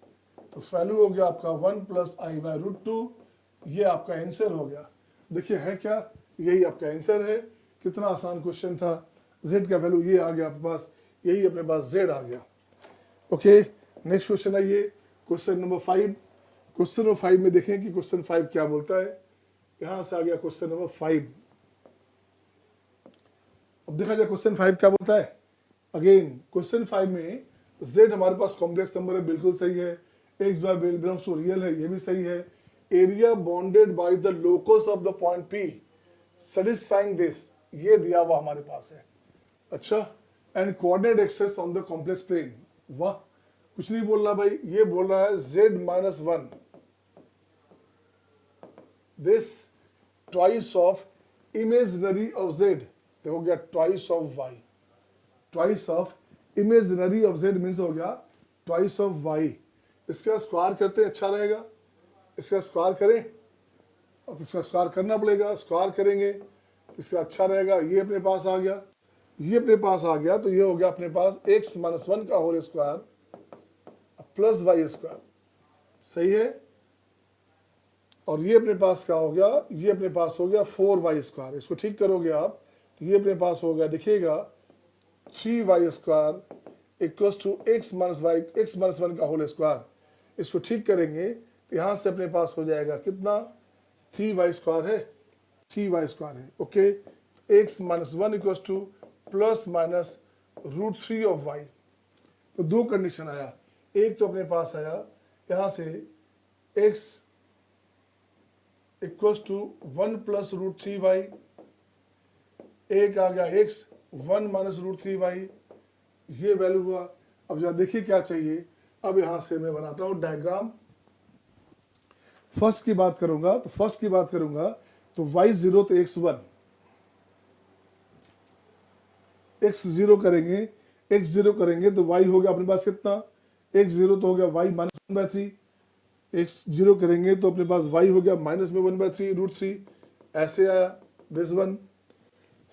तो वैल्यू हो गया आपका 1 प्लस i/√2, ये आपका आंसर हो गया। देखिए है क्या, यही आपका आंसर है। कितना आसान क्वेश्चन था। z का वैल्यू ये आ गया आपके पास, यही अपने पास z आ गया। ओके, नेक्स्ट क्वेश्चन आइए, क्वेश्चन नंबर 5। क्वेश्चन नंबर 5 में देखें कि क्वेश्चन 5 क्या बोलता है। यहां से आ गया क्वेश्चन नंबर 5। अब देखा जाए क्वेश्चन 5 क्या बोलता है। अगेन क्वेश्चन 5 में z हमारे पास कॉम्प्लेक्स नंबर है, बिल्कुल सही है। x by belongs to real है, ये भी सही है। Area bounded by the locus of the point P satisfying this, ये दिया हुआ हमारे पास है। अच्छा, and coordinate axes on the complex plane. वाह, कुछ नहीं बोल रहा भाई, ये बोल रहा है z minus 1 this twice of imaginary of z। देखो गया twice of y, twice of imaginary of z means हो गया ट्वाइस ऑफ y। इसका स्क्वायर करते हैं, अच्छा रहेगा। इसका स्क्वायर करें, और इसका स्क्वायर करना पड़ेगा, स्क्वायर करेंगे तो इसका अच्छा रहेगा। ये अपने पास आ गया, ये अपने पास आ गया, तो ये हो गया अपने पास x माइनस 1 का whole square plus y square, सही है। और ये अपने पास क्या हो गया, ये अपने पास हो गया 4y स्क्वायर। इसको ठीक करोगे आप तो ये अपने पास हो गया, देखिएगा 3y square equals to x minus 1 का होल स्क्वायर। इसको ठीक करेंगे तो यहाँ से अपने पास हो जाएगा कितना, 3y स्क्वायर है, 3y स्क्वायर है। Okay, x minus 1 equals two plus minus √3 of y। तो दो कंडीशन आया, एक तो अपने पास आया यहाँ से x equals to 1 plus √3y, एक आ गया x 1 माइनस √3y, ये वैल्यू हुआ। अब जरा देखिए क्या चाहिए। अब यहां से मैं बनाता हूं डायग्राम। फर्स्ट की बात करूंगा तो y0 तो x1, x0 करेंगे तो y हो गया अपने पास कितना, x0 तो हो गया y माइनस 1/3, x जीरो करेंगे तो अपने पास y हो गया माइनस में 1/3 √3 ऐसे आया दिस वन।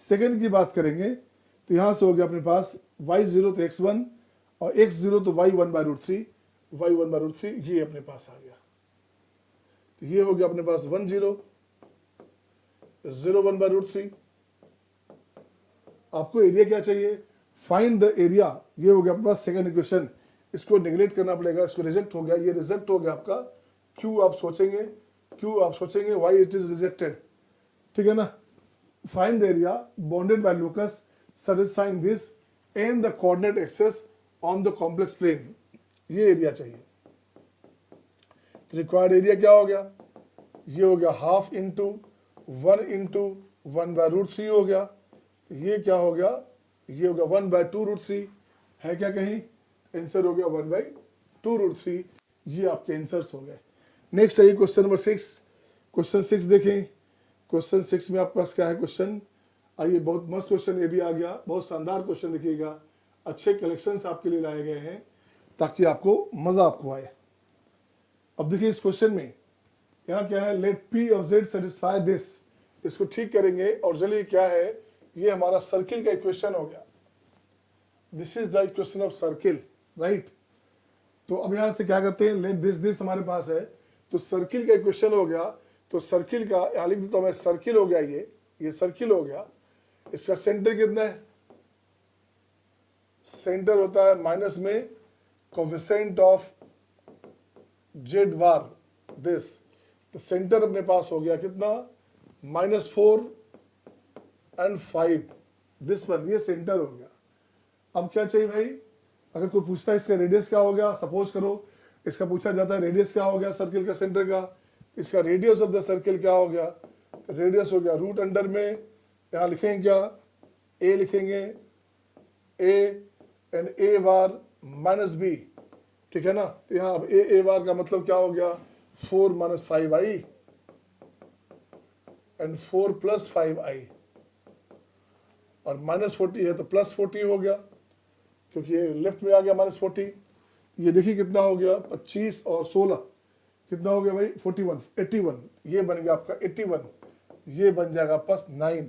सेकेंड की बात करेंगे तो यहाँ से हो गया अपने पास y जीरो तो x1 और x जीरो तो y1/√3 ये अपने पास आ गया। तो ये हो गया अपने पास 1 0 0 1/√3। आपको एरिया क्या चाहिए, फाइंड द एरिया, ये हो गया अपने पास सेकंड इक्वेशन। इसको नेग्लेक्ट करना पड़ेगा, इसको रिजेक्ट हो गया, ये रिजेक्ट हो गया आपका। क्यों आप सोचेंगे व्हाई इट इज रिजेक्टेड, ठीक है ना। Find the area bounded bye locus satisfying this and the coordinate axis on the complex plane, ये एरिया चाहिए। तो रिक्वायर्ड एरिया क्या हो गया, ये हो गया हाफ इंटू 1 इंटू 1/√3 हो गया। ये क्या हो गया, ये हो गया 1/2√3 है क्या कहीं, आंसर हो गया 1/2√3। ये आपके आंसर्स हो गए। नेक्स्ट आइए क्वेश्चन नंबर 6। क्वेश्चन 6 देखें। क्वेश्चन 6 में आपके पास क्या है क्वेश्चन, आइए बहुत मस्त क्वेश्चन ये भी आ गया, बहुत शानदार क्वेश्चन देखिएगा, अच्छे कलेक्शंस आपके लिए लाए गए हैं ताकि आपको मजा आपको आए। अब देखिए इस क्वेश्चन में यहाँ क्या है, let p of z satisfy this, इसको ठीक करेंगे और चलिए क्या है, ये हमारा सर्किल का इक्वेशन हो गया। This is the equation of circle, right. तो अब यहाँ से क्या करते हैं, लेट दिस हमारे पास है, तो सर्किल का इक्वेशन हो गया। तो सर्किल का यहाँ लिख देता हूँ मैं, सर्किल हो गया, ये सर्किल हो गया। इसका सेंटर कितना है, सेंटर होता है माइनस में coefficient of Z bar this, तो सेंटर अपने पास हो गया कितना, -4 and 5 दिस वन, ये सेंटर हो गया। अब क्या चाहिए भाई, अगर कोई पूछता है इसका रेडियस क्या हो गया, सपोज करो इसका पूछा जाता है रेडियस क्या हो गया सर्किल का सेंटर का, इसका रेडियस ऑफ द सर्किल क्या हो गया, रेडियस हो गया रूट अंडर में, यहाँ लिखेंगे क्या, ए लिखेंगे, a and a bar minus b, ठीक है ना। तो यहाँ अब ए बार का मतलब क्या हो गया, 4 - 5i एंड 4 + 5i, और -40 है तो +40 हो गया, क्योंकि ये लेफ्ट में आ गया -40। ये देखिए कितना हो गया, 25 और 16 कितना हो गया भाई, 41 81, ये बन गया आपका 81, ये बन जाएगा प्लस 9,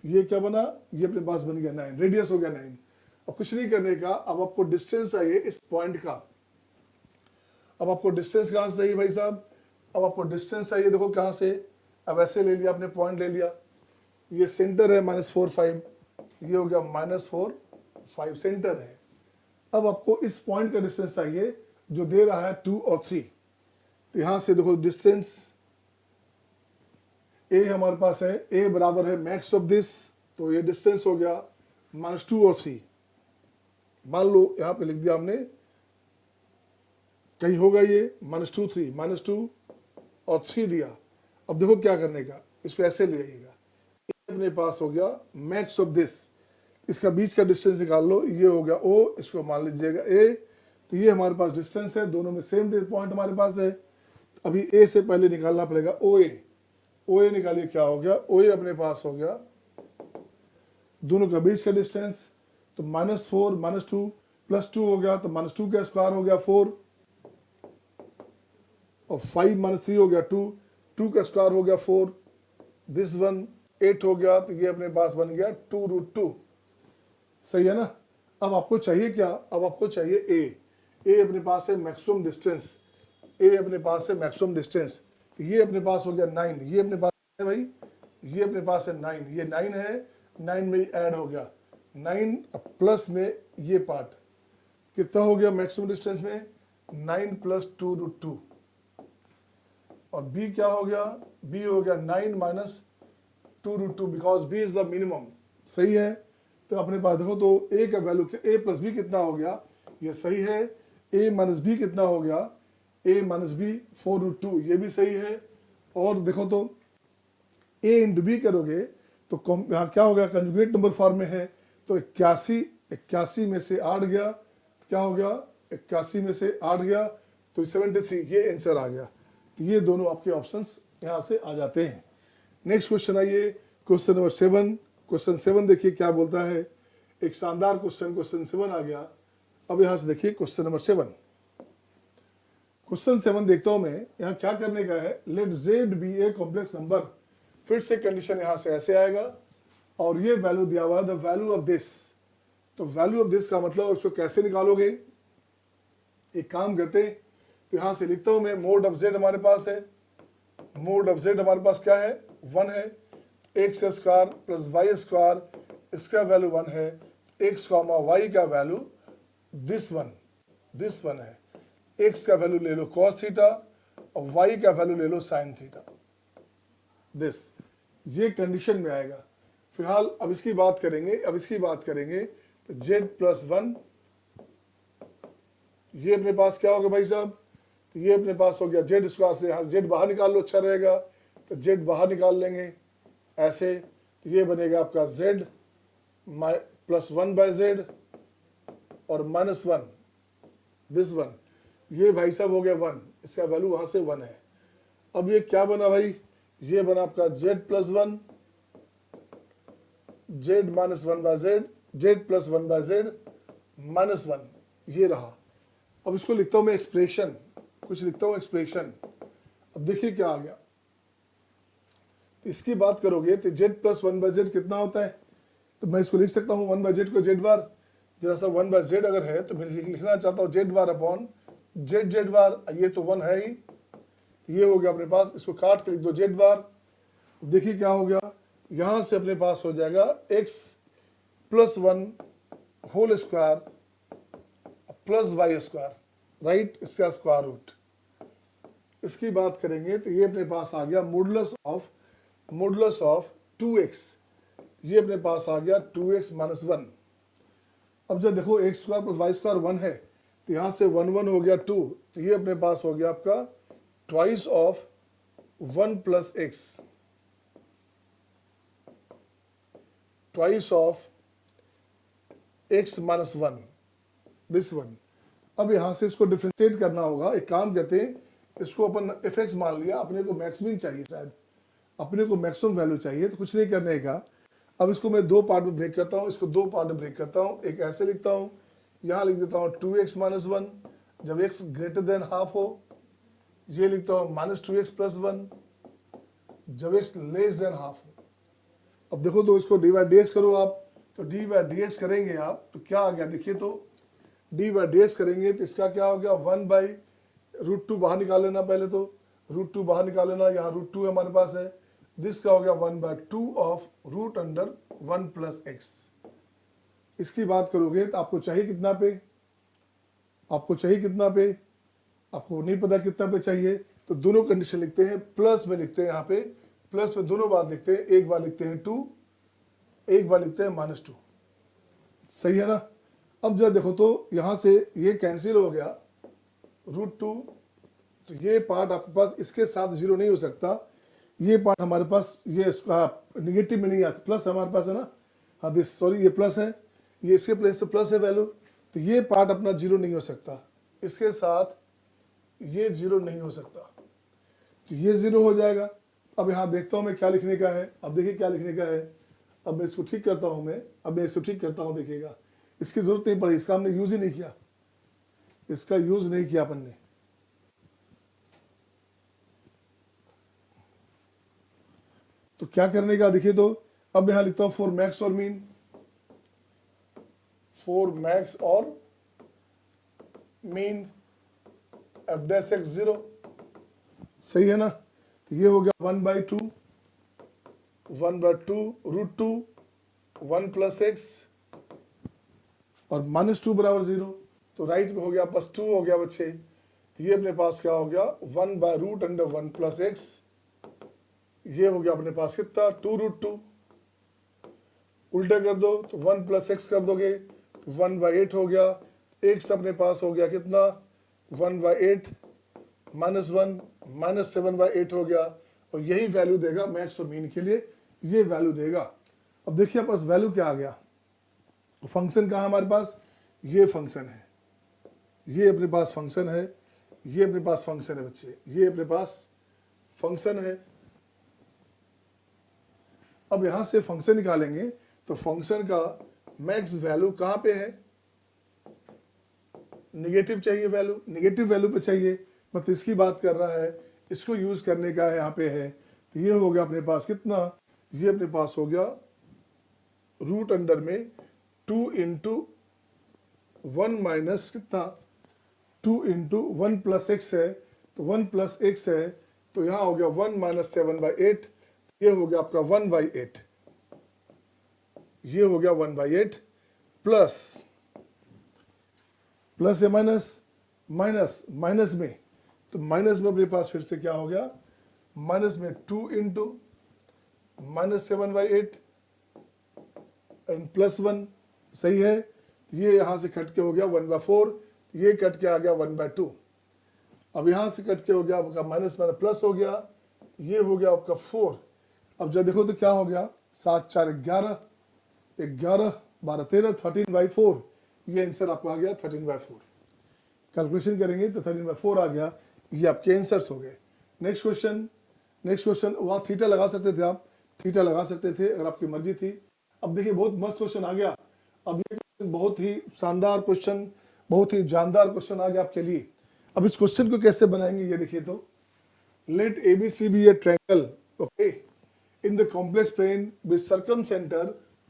ये क्या बना, ये अपने पास बन गया 9, रेडियस हो गया 9। अब कुछ नहीं करने का, अब आपको डिस्टेंस चाहिए इस पॉइंट का। अब आपको डिस्टेंस कहाँ से चाहिए भाई साहब, अब आपको डिस्टेंस चाहिए, देखो कहाँ से, अब ऐसे ले लिया आपने, पॉइंट ले लिया, ये सेंटर है -4 5, ये हो गया -4 5 सेंटर है। अब आपको इस पॉइंट का डिस्टेंस चाहिए जो दे रहा है 2 और 3। तो यहां से देखो डिस्टेंस ए हमारे पास है, ए बराबर है मैक्स ऑफ दिस, तो ये डिस्टेंस हो गया -2 और 3। मान लो यहां पे लिख दिया हमने, कहीं होगा ये -2 3, -2 और 3 दिया। अब देखो क्या करने का, इसको ऐसे ले आइएगा, अपने पास हो गया मैक्स ऑफ दिस, इसका बीच का डिस्टेंस निकाल लो, ये हो गया ओ, इसको मान लीजिएगा ए। तो ये हमारे पास डिस्टेंस है, दोनों में सेम पॉइंट हमारे पास है। अभी ए से पहले निकालना पड़ेगा ओ ए, ओ ए निकालिए, क्या हो गया, ओ ए अपने पास हो गया दोनों का बीच का डिस्टेंस, तो -4 -2 +2 हो गया, तो -2 का स्क्वायर हो गया 4, और 5 - 3 हो गया 2, 2 का स्क्वायर हो गया 4, दिस वन 8 हो गया, तो ये अपने पास बन गया 2√2, सही है ना। अब आपको चाहिए क्या, अब आपको चाहिए ए अपने पास है मैक्सिमम डिस्टेंस, ए अपने पास है मैक्सिमम डिस्टेंस, तो ये अपने पास हो गया 9, ये अपने पास है भाई, ये अपने पास है 9, ये 9 है, 9 में ऐड हो गया 9 प्लस में ये पार्ट कितना हो गया मैक्सिमम डिस्टेंस में, 9 + 2√2, और बी क्या हो गया, बी हो गया 9 - 2√2 because b is the minimum, सही है। तो अपने पास देखो तो ए का वैल्यू ए + बी कितना हो गया, ये सही है। ए - बी कितना हो गया, a - b 4√2, ये भी सही है। और देखो तो a × b करोगे तो यहाँ क्या होगा, कंजुगेट नंबर फॉर्म में है, तो 81 में से 8 गया, क्या हो गया, 81 में से 8 गया, तो 73, ये आंसर आ गया। तो ये दोनों आपके ऑप्शंस यहाँ से आ जाते हैं। नेक्स्ट क्वेश्चन आइए, क्वेश्चन नंबर 7। क्वेश्चन 7 देखिए क्या बोलता है, एक शानदार क्वेश्चन, क्वेश्चन 7 आ गया। अब यहाँ से देखिए क्वेश्चन नंबर 7, क्वेश्चन 7 देखता हूं मैं, यहाँ क्या करने का है, let z be a complex number. फिर से कंडीशन यहाँ से ऐसे आएगा और ये वैल्यू दिया हुआ है द वैल्यू ऑफ दिस। तो वैल्यू ऑफ दिस का मतलब उसको कैसे निकालोगे, एक काम करते, तो यहाँ से लिखता हूं मैं, मोड ऑफ जेड हमारे पास है, मोड ऑफ जेड हमारे पास क्या है, 1 है, x square plus Y square, इसका वैल्यू 1 है, एक्स कॉमा वाई का वैल्यू दिस वन है, एक्स का वैल्यू ले लो कॉस थीटा और वाई का वैल्यू ले लो साइन थीटा, दिस, ये कंडीशन में आएगा। फिलहाल अब इसकी बात करेंगे, तो जेड प्लस 1, ये अपने पास क्या होगा भाई साहब, तो ये अपने पास हो गया जेड स्क्वायर से, यहाँ जेड बाहर निकाल लो अच्छा रहेगा, तो जेड बाहर निकाल लेंगे ऐसे, तो ये बनेगा आपका जेड प्लस 1 बाय जेड और -1 दिस वन, ये भाई साहब हो गया 1, इसका वैल्यू वहां से 1 है। अब ये क्या बना भाई, ये बना आपका z plus 1, z -1 by z, z plus 1 by z -1, ये रहा। अब इसको लिखता हूं मैं एक्सप्रेशन, कुछ लिखता हूं एक्सप्रेशन। अब देखिए क्या आ गया, तो इसकी बात करोगे तो जेड प्लस 1 बाय जेड कितना होता है, तो मैं इसको लिख सकता हूं 1 बाय जेड को जेड बार, जरा सा 1 बाय जेड अगर है तो मैं लिखना चाहता हूं जेड बार अपॉन जेड बार, ये तो 1 है ही, ये हो गया अपने पास, इसको काट के लिख दो जेड बार। देखिए क्या हो गया, यहां से अपने पास हो जाएगा x plus 1 whole square plus Y square, right, इसका स्क्वायर रूट। इसकी बात करेंगे तो ये अपने पास आ गया मॉडुलस ऑफ 2x, ये अपने पास आ गया 2x माइनस 1। अब जब देखो x square plus Y square 1 है, तो यहाँ से 1 1 हो गया 2, तो ये अपने पास हो गया आपका twice of 1 plus x, twice of x minus 1 this one. अब यहाँ से इसको डिफ्रेंशिएट करना होगा, एक काम करते हैं, इसको अपन fx मान लिया, अपने को मैक्सिमम चाहिए, शायद अपने को मैक्सिमम वैल्यू चाहिए, तो कुछ नहीं करने का। अब इसको मैं दो पार्ट में ब्रेक करता हूँ, इसको दो पार्ट में ब्रेक करता हूँ, एक ऐसे लिखता हूँ, यहाँ लिख देता हूँ 2x माइनस 1 जब x ग्रेटर देन हाफ हो, ये लिखता हूँ माइनस 2x प्लस 1 जब x लेस देन हाफ हो। अब देखो तो इसको डी बाई डी एक्स करो आप, तो डी बाई डी एक्स करेंगे आप तो क्या आ गया, देखिए तो डी बाई डी एक्स करेंगे तो इसका क्या हो गया, 1 बाई रूट 2 बाहर निकाल लेना, पहले तो रूट 2 बाहर निकाल लेना, यहाँ रूट 2 हमारे पास है, दिस का हो गया 1 by 2 of root under 1 plus x. इसकी बात करोगे तो आपको चाहिए कितना पे, आपको नहीं पता कितना पे चाहिए, तो दोनों कंडीशन लिखते हैं, प्लस में लिखते हैं, यहाँ पे प्लस में दोनों बार लिखते हैं, एक बार लिखते हैं 2, एक बार लिखते हैं -2, सही है ना। अब जब देखो तो यहाँ से ये कैंसिल हो गया रूट 2, तो ये पार्ट आपके पास इसके साथ 0 नहीं हो सकता, ये पार्ट हमारे पास ये निगेटिव में नहीं आ, प्लस हमारे पास है ना, हाँ दिस सॉरी ये प्लस है, ये इसके प्लेस पे प्लस है वैल्यू, तो ये पार्ट अपना 0 नहीं हो सकता, इसके साथ ये 0 नहीं हो सकता, तो ये 0 हो जाएगा। अब यहाँ देखता हूँ मैं क्या लिखने का है, अब देखिए क्या लिखने का है, अब मैं इसको ठीक करता हूँ, देखिएगा इसकी जरूरत नहीं पड़ी, इसका हमने यूज ही नहीं किया, इसका यूज नहीं किया अपन ने। तो क्या करने का देखिए तो, अब यहां लिखता हूं फॉर मैक्स और मीन, फॉर मैक्स और मीन एफ डैश एक्स 0, सही है ना। तो ये हो गया 1 बाई 2 रूट 2 1 प्लस एक्स और -2 बराबर 0, तो राइट में हो गया बस 2 हो गया बच्चे, तो ये अपने पास क्या हो गया 1 by root under 1 plus x, ये हो गया अपने पास कितना 2 रूट 2, उल्टा कर दो तो 1 प्लस एक्स कर दोगे तो 1 बाई 8 हो गया, एक्स अपने पास हो गया कितना 1 बाई 8 -1 -7 बाई 8 हो गया, और यही वैल्यू देगा मैक्स और मीन के लिए, ये वैल्यू देगा। अब देखिए पास वैल्यू क्या आ गया, फंक्शन कहाँ हमारे पास, ये फंक्शन है, ये अपने पास फंक्शन है, ये अपने पास फंक्शन है बच्चे, ये अपने पास फंक्शन है। अब यहां से फंक्शन निकालेंगे तो फंक्शन का मैक्स वैल्यू कहां पे है, निगेटिव चाहिए वैल्यू, निगेटिव वैल्यू पे चाहिए, मतलब इसकी बात कर रहा है, इसको यूज करने का है यहाँ पे है। तो ये हो गया अपने पास कितना, ये अपने पास हो गया रूट अंडर में 2 इंटू 1 माइनस कितना 2 इंटू 1 प्लस एक्स है, तो 1 प्लस एक्स है, तो यहाँ हो गया 1 माइनस 7/8, ये हो गया आपका 1/8, ये हो गया 1/8 प्लस प्लस है माइनस माइनस माइनस में, तो माइनस में अपने पास फिर से क्या हो गया, माइनस में 2 इंटू माइनस 7/8 एंड प्लस 1, सही है। ये यहाँ से कट के हो गया 1/4, ये कट के आ गया 1/2। अब यहाँ से कट के हो गया आपका माइनस माइनस प्लस हो गया, ये हो गया आपका 4। अब जब देखो तो क्या हो गया, 7 4 11, 11 12 13, 13/4, ये आंसर आपको आ गया 13/4। कैलकुलेशन करेंगे तो 13/4 आ गया, ये आपके आंसर्स हो गए। नेक्स्ट क्वेश्चन, वहाँ थीटा लगा सकते थे आप, थीटा लगा सकते थे अगर आपकी मर्जी थी। अब देखिए बहुत मस्त क्वेश्चन आ गया, अब ये बहुत ही शानदार क्वेश्चन, बहुत ही जानदार क्वेश्चन आ गया आपके लिए। अब इस क्वेश्चन को कैसे बनाएंगे ये देखिए, तो let ABC be a triangle, okay, in the complex plane with circumcenter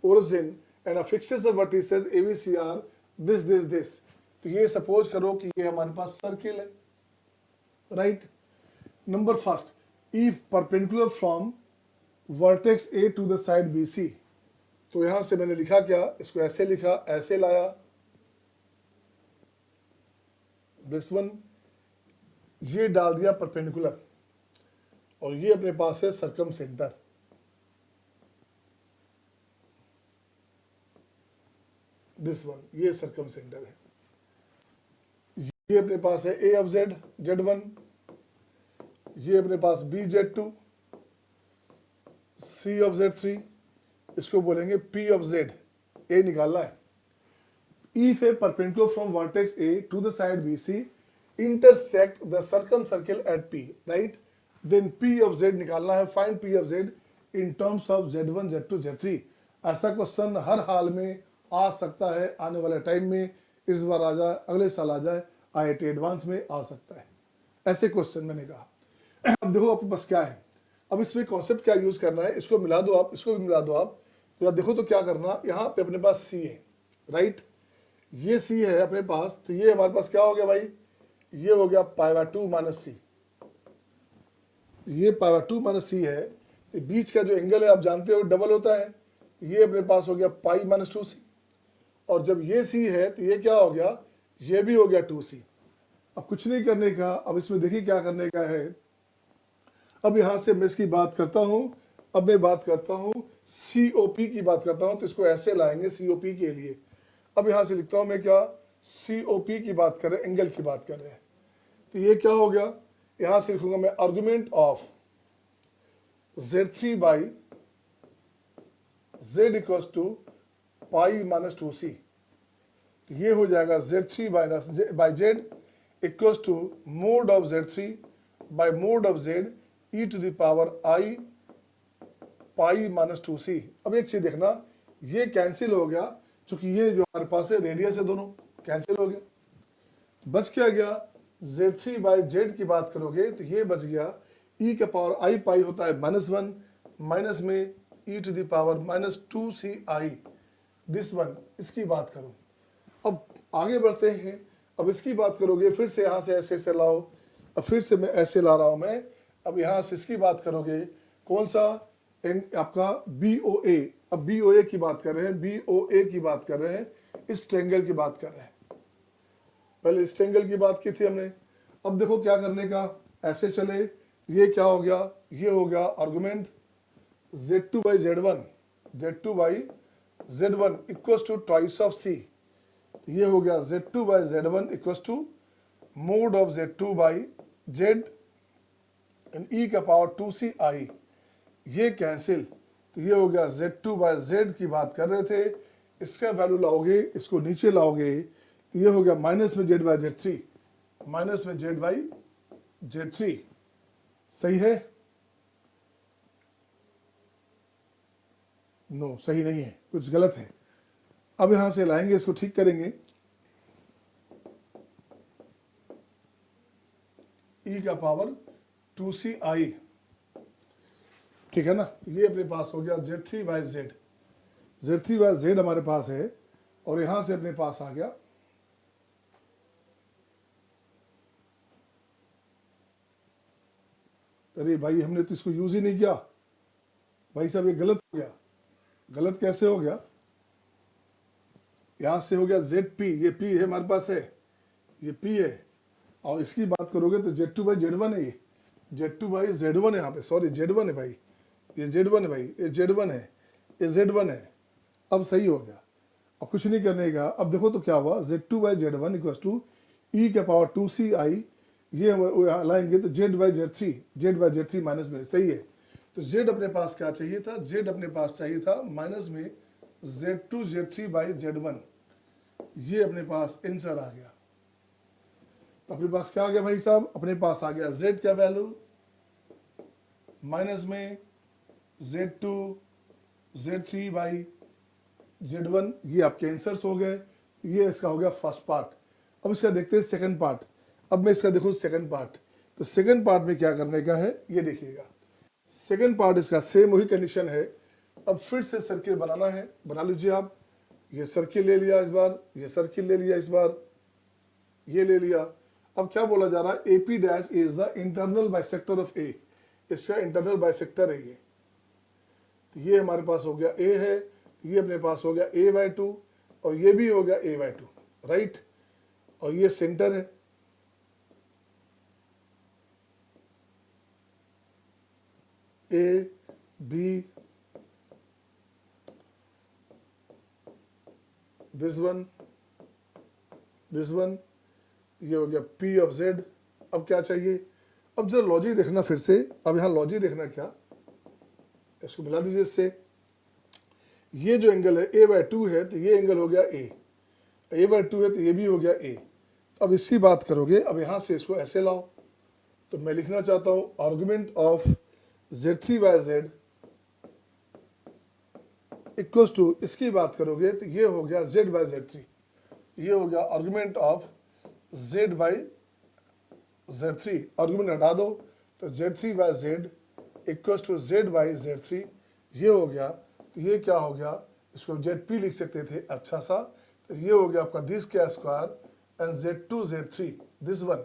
origin and affixes the vertices ABC are this। तो ये सपोज करो कि ये हमारे पास सर्किल है, right. Number first, if perpendicular from vertex A to the side BC, तो यहां से मैंने लिखा क्या, इसको ऐसे लिखा, ऐसे लाया दिस वन, ये डाल दिया परपेंडिकुलर, और ये अपने पास है सर्कमसेंटर, दिस वन, ये सर्कमसेंटर है। ये अपने पास है A ऑफ Z, Z1, ये अपने पास B Z2, C of Z3, इसको बोलेंगे P ऑफ Z, A निकालना है। If a perpendicular from vertex A to the side BC intersect the circumcircle at P, right? Then P of Z निकालना है, find P of Z in terms of Z1, Z2, Z3। ऐसा question हर हाल में आ सकता है, आने वाले time में, इस बार आ जाए, अगले साल आ जाए, IIT एडवांस में आ सकता है, ऐसे क्वेश्चन मैंने कहा। अब देखो आपके पास क्या है, अब इसमें कॉन्सेप्ट क्या यूज करना है, इसको मिला दो आप, इसको भी मिला दो आप। तो देखो तो क्या करना, यहाँ पे अपने पास C है, राइट, ये C है अपने पास, तो ये हमारे पास क्या हो गया भाई, ये हो गया π/2 माइनस C, ये π/2 माइनस C है। तो बीच का जो एंगल है आप जानते हो डबल होता है, ये अपने पास हो गया π-2C, और जब ये C है तो ये क्या हो गया, ये भी हो गया 2C। अब कुछ नहीं करने का, अब इसमें देखिए क्या करने का है। अब यहां से मैं इसकी बात करता हूं, अब मैं बात करता हूं COP की बात करता हूं, तो इसको ऐसे लाएंगे COP के लिए। अब यहां से लिखता हूं मैं क्या, COP की बात कर रहे हैं, एंगल की बात कर रहे हैं, तो ये क्या हो गया, यहां से लिखूंगा मैं argument of Z3 by Z equals to π-2C, तो ये हो जाएगा Z3 by Z equals to mod of Z3 by mod of Z e to the power I π-2C। अब एक चीज देखना, ये कैंसिल हो गया, क्योंकि ये जो हमारे पास है रेडियस है, दोनों कैंसिल हो गया, बच क्या गया, Z3 बाई Z की बात करोगे तो ये बच गया e का पावर I पाई होता है -1, माइनस में e to the power -2CI, this one, इसकी बात करो। अब आगे बढ़ते हैं, अब इसकी बात करोगे, फिर से यहाँ से ऐसे लाओ, अब फिर से मैं ऐसे ला रहा हूँ मैं, अब यहाँ से इसकी बात करोगे, कौन सा आपका BOA, अब BOA की बात कर रहे हैं, BOA की बात कर रहे हैं, इस ट्रायंगल की बात कर रहे हैं, पहले इस ट्रायंगल की बात की थी हमने। अब देखो क्या करने का, ऐसे चले, ये क्या हो गया, ये हो गया argument Z2 by Z1, Z2 by Z1 equals to twice of C, ये हो गया Z2 by Z1 equals to mod of Z2 by Z and e का पावर 2CI, ये कैंसिल, तो ये हो गया Z2 बाई Z की बात कर रहे थे, इसका वैल्यू लाओगे, इसको नीचे लाओगे, तो ये हो गया माइनस में Z बाई Z3, माइनस में Z बाई Z3, सही है, नो सही नहीं है, कुछ गलत है। अब यहां से लाएंगे, इसको ठीक करेंगे, ई का पावर 2CI, ठीक है ना। ये अपने पास हो गया Z3/Z, Z3/Z हमारे पास है, और यहां से अपने पास आ गया अरे भाई हमने तो इसको यूज ही नहीं किया भाई साहब, ये गलत हो गया। गलत कैसे हो गया? यहां से हो गया ZP, ये P है हमारे पास है, ये P है, और इसकी बात करोगे तो Z2/Z1 है, ये Z2/Z1 है यहाँ पे, सॉरी Z1 है भाई, ये Z1 है भाई, ये Z1 है, ये Z1 है। अब सही हो गया, अब कुछ नहीं करने का। अब देखो तो क्या हुआ, Z2/Z1 इक्वल टू ई के पावर 2CI, ये लाएंगे तो Z/Z3 माइनस में, सही है। तो Z अपने पास क्या चाहिए था? Z अपने पास चाहिए था माइनस में Z2/Z3/Z1, ये अपने पास आंसर आ गया। तो अपने पास क्या आ गया भाई साहब? अपने पास आ गया Z का वैल्यू माइनस में Z2/Z3/Z1, ये आपके आंसर्स हो गए। ये इसका हो गया फर्स्ट पार्ट। अब इसका देखते हैं सेकंड पार्ट। अब मैं इसका देखूं सेकंड पार्ट, तो सेकंड पार्ट में क्या करने का है ये देखिएगा। सेकंड पार्ट इसका सेम वही कंडीशन है। अब फिर से सर्किल बनाना है, बना लीजिए आप। ये सर्किल ले लिया इस बार, ये सर्किल ले लिया इस बार, ये ले लिया। अब क्या बोला जा रहा है? AP dash is the internal bisector of A, इसका इंटरनल बाइसेक्टर है ये। तो ये हमारे पास हो गया A है, ये अपने पास हो गया A/2, और ये भी हो गया A/2, राइट। और ये सेंटर है, A B, this one, ये हो गया P ऑफ Z। अब क्या चाहिए? अब जरा लॉजिक देखना फिर से। अब यहाँ लॉजिक देखना क्या, इसको मिला दीजिए इससे। ये जो एंगल है A/2 है, तो ये एंगल हो गया A/2 है, तो ये भी हो गया A। अब इसकी बात करोगे, अब यहाँ से इसको ऐसे लाओ, तो मैं लिखना चाहता हूँ argument of Z3/Z equal to, इसकी बात करोगे तो ये हो गया Z/Z3, ये हो गया आर्गुमेंट ऑफ Z/Z3। आर्गुमेंट हटा दो तो Z3/Z इक्वल टू Z/Z3, ये हो गया। तो ये क्या हो गया? इसको ZP लिख सकते थे अच्छा सा, तो ये हो गया आपका दिस का square and Z2/Z3 this one.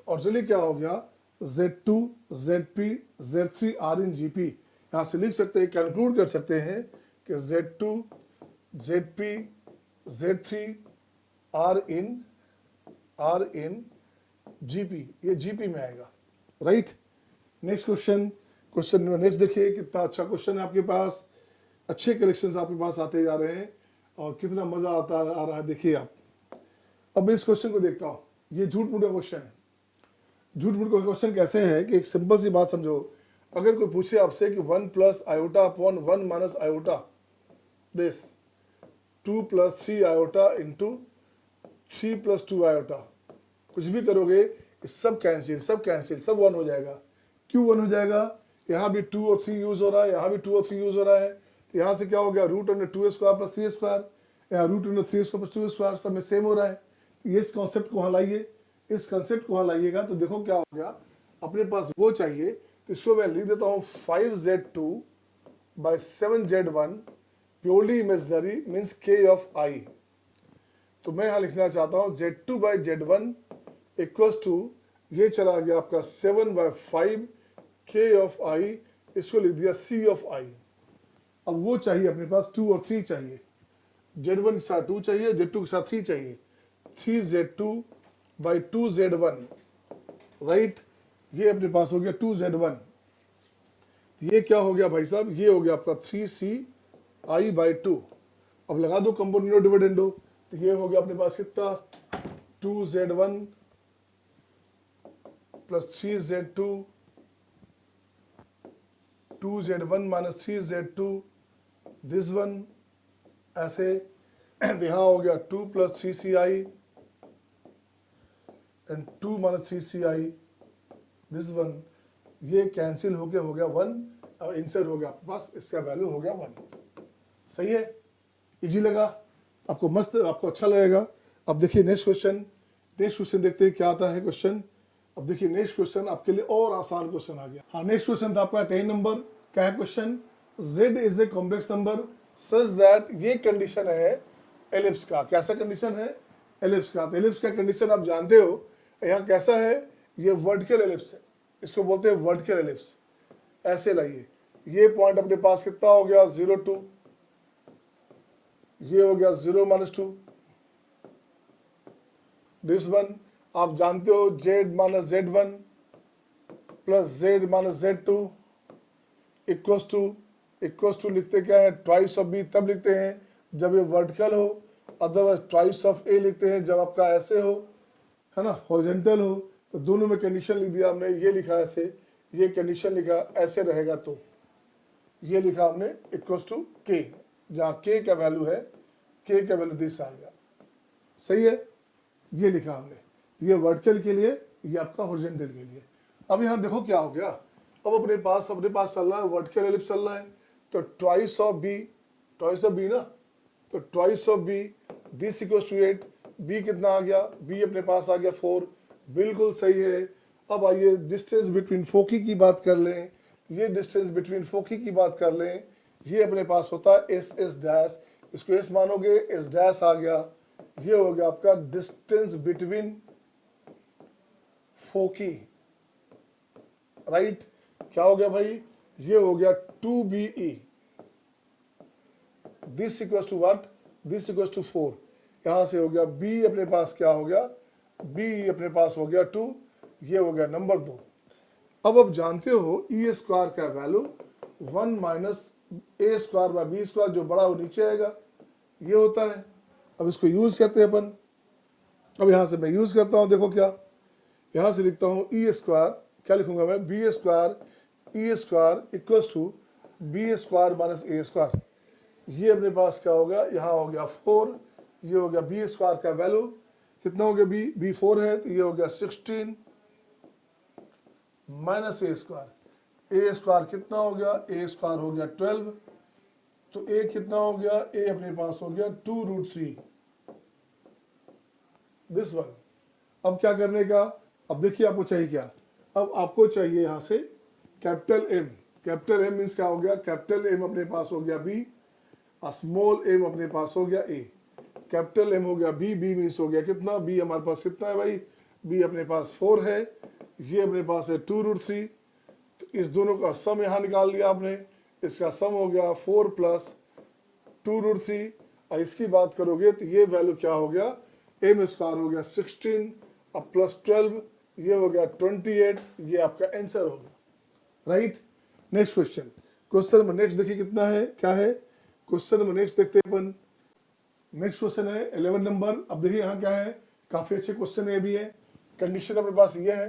और चलिए क्या हो गया? Z2 ZP Z3 are in GP, यहाँ से लिख सकते हैं, कंक्लूड कर सकते हैं कि Z2 ZP Z3 are in GP, ये GP में आएगा, राइट। नेक्स्ट क्वेश्चन नेक्स्ट देखिए, कितना अच्छा क्वेश्चन है आपके पास। अच्छे कलेक्शंस आपके पास आते जा रहे हैं और कितना मजा आ रहा है, देखिए आप। अब मैं इस क्वेश्चन को देखता हूँ, ये झूठ मूठ का क्वेश्चन है। झूठ मूठ का क्वेश्चन कैसे है कि एक सिंपल सी बात समझो। अगर कोई पूछे आपसे कि 1 + i upon 1 - i, this 2 + 3 i into 3 + 2 i, कुछ भी करोगे सब कैंसिल, सब 1 हो जाएगा। क्यों 1 हो जाएगा? यहाँ भी 2 और 3 यूज हो रहा है, यहाँ भी 2 और 3 यूज हो रहा है। तो यहाँ से क्या हो गया? √2² + 3², यहाँ √3² + 2², सब में सेम हो रहा है। इस कॉन्सेप्ट को वहाँ लाइए, इस कंसेप्ट को वहाँ लाइएगा तो देखो क्या हो गया। अपने पास वो चाहिए, तो इसको मैं लिख देता हूँ 5Z2/7Z1 purely imaginary means K of I। तो मैं यहाँ लिखना चाहता हूँ Z2/Z1 इक्वल्स टू, ये चला गया आपका 7/5 K ऑफ I, इसको लिख दिया C ऑफ I। अब वो चाहिए अपने पास 2 और 3 चाहिए, Z1 के साथ 2 चाहिए, Z2 के साथ 3 चाहिए, 3Z2/2Z1, राइट। ये अपने पास हो गया 2Z1। ये क्या हो गया भाई साहब? ये हो गया आपका 3CI/2। अब लगा दो कंपोनेंडो डिविडेंडो, तो ये हो गया अपने पास कितना? 2Z1 + 3Z2, 2Z1 - 3Z2 this one, ऐसे। यहाँ हो गया 2 + 3CI and 2 - 3CI this one. ये कैंसिल होके हो गया 1 और आंसर हो गया आपके पास, इसका वैल्यू हो गया 1। सही है, इजी लगा आपको? मस्त, आपको अच्छा लगेगा। अब देखिए नेक्स्ट क्वेश्चन देखते हैं क्या आता है क्वेश्चन। अब देखिए नेक्स्ट क्वेश्चन आपके लिए और आसान क्वेश्चन आ गया। हाँ, नेक्स्ट क्वेश्चन था आपका 10 नंबर। क्या है question? z is a complex number such that, ये कंडीशन है एलिप्स का। कैसा कंडीशन है? एलिप्स का। तो एलिप्स का कंडीशन आप जानते हो यहाँ कैसा है, ये वर्टिकल एलिप्स है, इसको बोलते हैं वर्टिकल एलिप्स। ऐसे लाइए, ये पॉइंट अपने पास कितना हो गया 0 2, ये हो गया 0 -2, दिस वन आप जानते हो z minus z1 plus z minus z2 equals to लिखते क्या है, ट्वाइस ऑफ b तब लिखते हैं जब ये वर्टिकल हो, अदरवाइज ट्वाइस ऑफ a लिखते हैं जब आपका ऐसे हो, है ना, हॉरिजॉन्टल हो। तो दोनों में कंडीशन लिख दिया हमने, ये लिखा ऐसे, ये कंडीशन लिखा ऐसे रहेगा, तो ये लिखा हमने इक्वल्स टू k, जहाँ k का वैल्यू है, k का वैल्यू दिस आ गया। सही है, ये लिखा हमने, ये वर्टिकल के लिए, ये आपका हॉरिजॉन्टल के लिए। अब यहाँ देखो क्या हो गया, अब अपने पास चल रहा है वर्टिकल एलिप्स चल रहा है, तो ट्वाइस ऑफ बी ना, तो twice of b this equals to 8, b कितना आ गया, बी अपने पास आ गया 4, बिल्कुल सही है। अब आइए डिस्टेंस बिटवीन फोकी की बात कर लें, ये डिस्टेंस बिटवीन फोकी की बात कर लें, ये अपने पास होता है एस डैश, इसको एस मानोगे, एस डैश आ गया, ये हो गया आपका डिस्टेंस बिटवीन फोकी, राइट। क्या हो गया भाई, ये हो गया 2BE, this equals to what, this equals to 4, यहां से हो गया B अपने पास क्या हो गया, B अपने पास हो गया 2, ये हो गया नंबर 2। अब आप जानते हो E स्क्वायर का value 1 minus A square by B square, जो बड़ा वो नीचे आएगा, ये होता है। अब इसको यूज करते हैं अपन, अब यहां से मैं यूज करता हूं, देखो क्या, यहां से लिखता हूं E स्क्वायर, क्या लिखूंगा मैं, B square E square equals to B square minus A square, ये अपने पास क्या होगा, यहाँ हो गया 4, ये हो गया B स्क्वायर का वैल्यू कितना हो गया, B 4 है, तो ये हो गया 16 माइनस A स्क्वायर कितना हो गया, A स्क्वायर हो गया 12, तो A कितना हो गया, A अपने पास हो गया 2√3, दिस वन। अब क्या करने का, अब देखिए आपको चाहिए क्या, अब आपको चाहिए यहां से कैपिटल M मीन्स क्या हो गया, कैपिटल M अपने पास हो गया B, स्मॉल m अपने पास हो गया A, कैपिटल M हो गया B मीन्स हो गया कितना, B हमारे पास कितना है भाई, B अपने पास 4 है, ये अपने पास है 2√3, तो इस दोनों का सम यहाँ निकाल लिया आपने, इसका सम हो गया 4 प्लस 2√3, और इसकी बात करोगे तो ये वैल्यू क्या हो गया, M स्क्वायर हो गया 16 अब प्लस 12, ये हो गया 28, ये आपका आंसर हो गया, राइट। नेक्स्ट क्वेश्चन में नेक्स्ट देखिए कितना है, क्या है क्वेश्चन में नेक्स्ट देखते हैं अपन। नेक्स्ट क्वेश्चन है 11 नंबर। अब देखिए यहाँ क्या है, काफी अच्छे क्वेश्चन ये भी है, कंडीशन अपने पास ये है,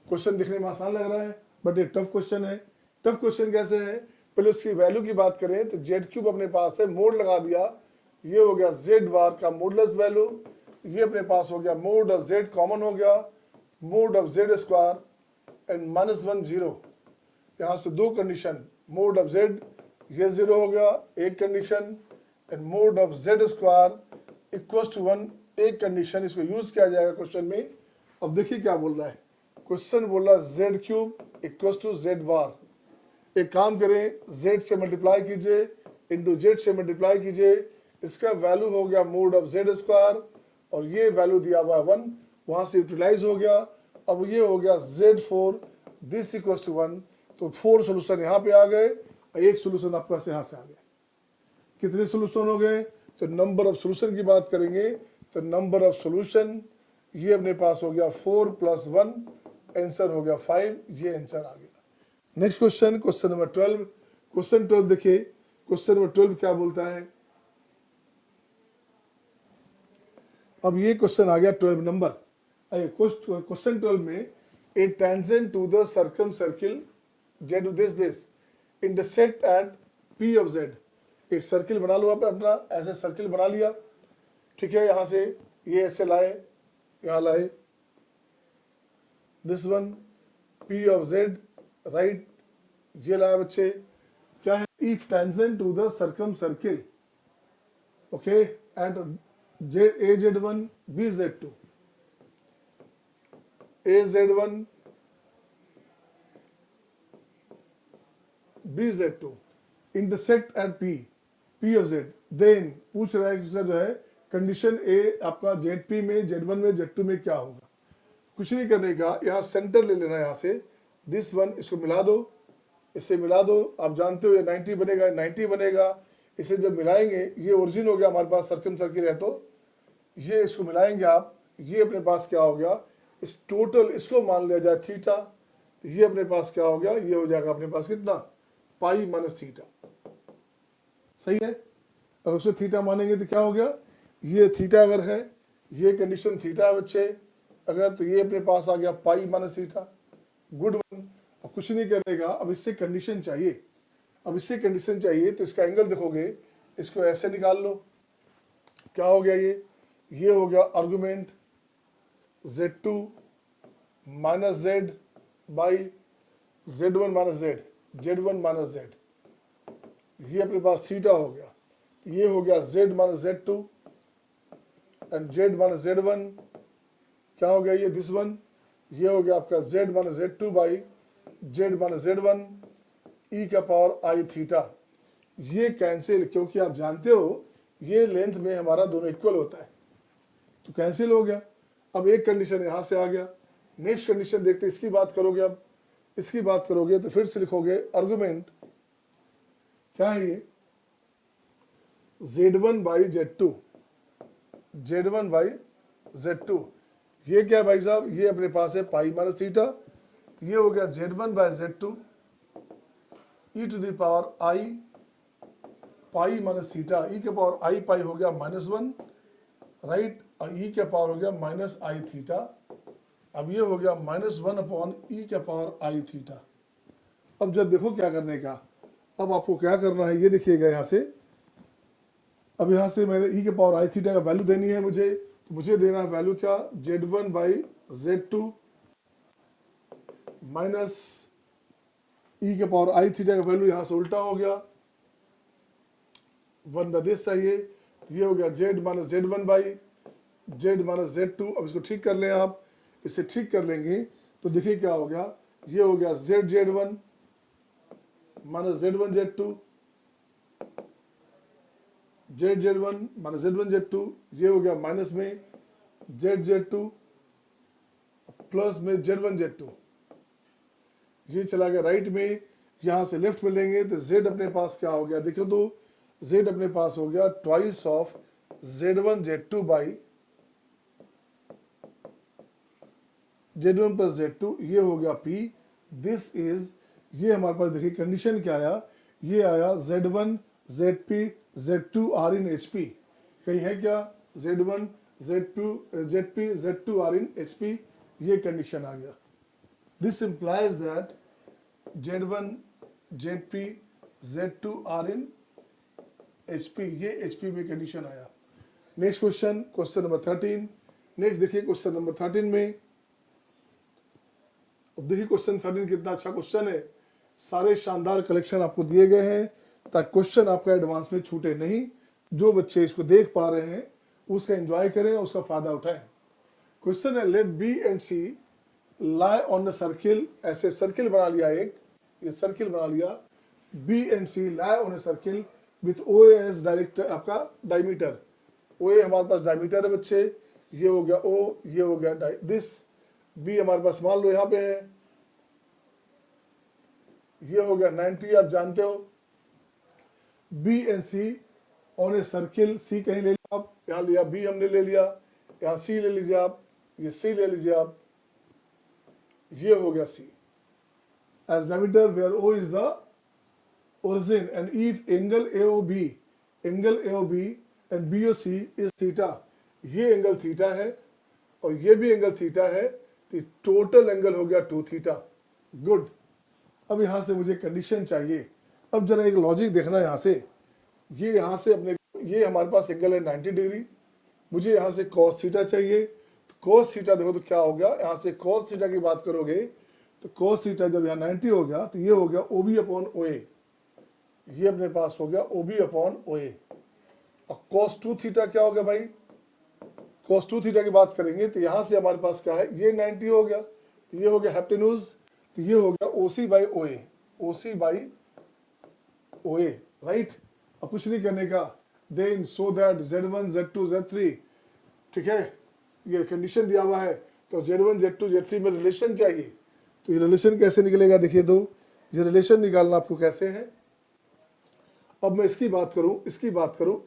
क्वेश्चन दिखने में आसान लग रहा है बट ये टफ क्वेश्चन है। टफ क्वेश्चन कैसे है, पहले उसकी वैल्यू की बात करें तो z³ अपने पास है, मोड लगा दिया, ये हो गया z बार का मोडलेस वैल्यू, ये अपने पास हो गया मोड ऑफ z कॉमन हो गया, mod of z square and -1 0, यहाँ से दो कंडीशन, मोड ऑफ z ये 0 हो गया एक condition, and mod of z square equals to 1 एक कंडीशन, इसको यूज किया जाएगा क्वेश्चन में। अब देखिए क्या बोल रहा है, क्वेश्चन बोल रहा है z³ इक्वल्स टू z बार, एक काम करें z से मल्टीप्लाई कीजिए इंटू z से मल्टीप्लाई कीजिए, इसका वैल्यू हो गया मोड ऑफ z स्क्वायर और ये वैल्यू दिया हुआ है 1, वहां से यूटिलाइज हो गया, अब ये हो गया z4 दिस इक्वल्स टू 1, तो 4 सोल्यूशन यहाँ पे आ गए, एक सोल्यूशन आपके पास यहाँ से आ गया। कितने सोल्यूशन हो गए, तो नंबर ऑफ सोल्यूशन की बात करेंगे तो नंबर ऑफ सोल्यूशन ये अपने पास हो गया 4 + 1, आंसर हो गया 5, ये आंसर आ गया। Next question number 12। क्वेश्चन 12 देखिए, क्वेश्चन नंबर 12 क्या बोलता है, अब ये क्वेश्चन आ गया 12 नंबर। क्वेश्चन 12 में a tangent to the circumcircle Z this intersect at P of Z, एक सर्किल बना लो आप अपना, ऐसे सर्किल बना लिया, ठीक है, यहां से ये ऐसे लाए, यहाँ लाए, this one P of Z, right, ये लाया बच्चे, क्या है, if tangent to the circumcircle, okay, at AZ1 BZ2, AZ1 BZ2 intersect at P of Z, then पूछ रहा है कि उसका जो है कंडीशन ए आपका ZP में, Z1 में, Z2 में क्या होगा। कुछ नहीं करने का, यहाँ सेंटर ले लेना, यहाँ से दिस वन, इसको मिला दो, इससे मिला दो। आप जानते हो ये 90 बनेगा, 90 बनेगा। इसे जब मिलाएंगे, ये ओरिजिन हो गया हमारे पास, सर्कम सर्किल है, तो ये इसको मिलाएंगे आप, ये अपने पास क्या हो गया, इस टोटल इसको मान लिया जाए थीटा, ये अपने पास क्या हो गया, ये हो जाएगा अपने पास कितना, पाई माइनस थीटा। सही है। अगर उसे थीटा मानेंगे तो क्या हो गया, ये थीटा अगर है, ये कंडीशन थीटा है बच्चे अगर, तो ये अपने पास आ गया पाई माइनस थीटा। Good one. अब कुछ नहीं करने का, अब इससे कंडीशन चाहिए, अब इससे कंडीशन चाहिए तो इसका एंगल देखोगे, इसको ऐसे निकाल लो, क्या हो गया ये हो गया argument Z2 minus Z by Z1 minus Z, Z1 minus Z, ये अपने पास थीटा हो गया। ये हो गया Z minus Z2 and Z minus Z1, क्या हो गया ये दिस वन, ये हो गया आपका Z minus Z2 by Z minus Z1 e का पावर आई थीटा। ये कैंसिल, क्योंकि आप जानते हो ये लेंथ में हमारा दोनों इक्वल होता है, तो कैंसिल हो गया। अब एक कंडीशन यहाँ से आ गया। नेक्स्ट कंडीशन देखते, इसकी बात करोगे, अब इसकी बात करोगे तो फिर से लिखोगे आर्गुमेंट क्या है ये, Z1 by Z2, Z1 by Z2, ये क्या भाई साहब, ये अपने पास है पाई माइनस थीटा, ये हो गया Z1 by Z2 e to the power i pi minus theta, e के पावर आई पाई हो गया -1, राइट, और ई के पावर हो गया माइनस आई थीटा। अब ये हो गया -1 अपॉन ई के पावर आई थीटा। अब जब देखो क्या करने का, अब आपको क्या करना है, ये देखिएगा यहाँ से, अब यहाँ से मैंने ई के पावर आई थीटा का वैल्यू देनी है मुझे, तो मुझे देना है वैल्यू क्या, Z1 बाई Z2 माइनस ई के पावर आई थीटा का वैल्यू यहाँ से उल्टा हो गया, 1 बाई दिस चाहिए, ये हो गया Z minus Z1 by Z minus Z2। अब इसको ठीक कर लें आप, इसे ठीक कर लेंगे तो देखिए क्या हो गया, ये हो गया Z1 minus Z1 Z2, Z1 minus Z1 Z2, ये हो गया माइनस में Z2 प्लस में Z1 Z2, ये चला गया राइट में, यहाँ से लेफ्ट में लेंगे तो Z अपने पास क्या हो गया, देखो तो Z अपने पास हो गया twice of Z1 Z2 by Z1 plus Z2, ये हो गया P। दिस इज, ये हमारे पास देखिए कंडीशन क्या आया, ये आया Z1 ZP Z2 R इन HP, कहीं है क्या, Z1 Z2 ZP Z2 R इन HP, ये कंडीशन आ गया। This implies that Z1 ZP Z2 R in HP, ये HP में कंडीशन आया। Next question, question number 13। Next देखिए क्वेश्चन नंबर 13 में, अब देखिए क्वेश्चन 13 कितना अच्छा क्वेश्चन है, सारे शानदार कलेक्शन आपको दिए गए हैं ताकि क्वेश्चन आपका एडवांस में छूटे नहीं। जो बच्चे इसको देख पा रहे हैं उसका एंजॉय करें, उसका फायदा उठाएं। क्वेश्चन है, let b and c lie on the circle, ऐसे सर्किल बना लिया, एक ये सर्किल बना लिया, b and c lie on a circle with o as direct आपका डायमीटर, ओ ए हमारे पास डायमीटर है बच्चे, ये हो गया ओ, ये हो गया दिस, बी हमारे पास मान लो यहाँ पे है, ये हो गया 90, आप जानते हो। B and C on a circle, C कहीं ले लिया आप, यहाँ लिया बी हमने ले लिया, यहाँ सी ले लीजिए आप, ये सी ले लीजिए आप, ये हो गया C as diameter where O is the origin and if angle AOB and BOC is theta, ये एंगल थीटा है और ये भी एंगल थीटा है, तो टोटल एंगल हो गया 2 थीटा। गुड। अब यहाँ से मुझे कंडीशन चाहिए। अब जरा एक लॉजिक देखना यहाँ से, ये यहाँ से अपने, ये हमारे पास एंगल है 90 डिग्री, मुझे यहाँ से cos थीटा चाहिए, तो cos थीटा देखो तो क्या हो गया, यहाँ से cos थीटा की बात करोगे तो cos थीटा जब यहाँ 90 हो गया तो ये हो गया OB अपॉन OA, ये अपने पास हो गया OB अपॉन OA। और cos 2 थीटा क्या हो गया भाई, cos 2 थीटा की बात करेंगे तो यहाँ से हमारे पास क्या है, ये 90 हो गया, ये हो गया हाइपोटेन्यूज, तो ये हो गया OC by OA, OC by OA, right. अब कुछ नहीं करने का, then so that Z1 Z2 Z3, ठीक है, ये कंडीशन दिया हुआ है, तो Z1 Z2 Z3 में रिलेशन चाहिए, तो ये रिलेशन कैसे निकलेगा, देखिए तो ये रिलेशन निकालना आपको कैसे है। अब मैं इसकी बात करूं,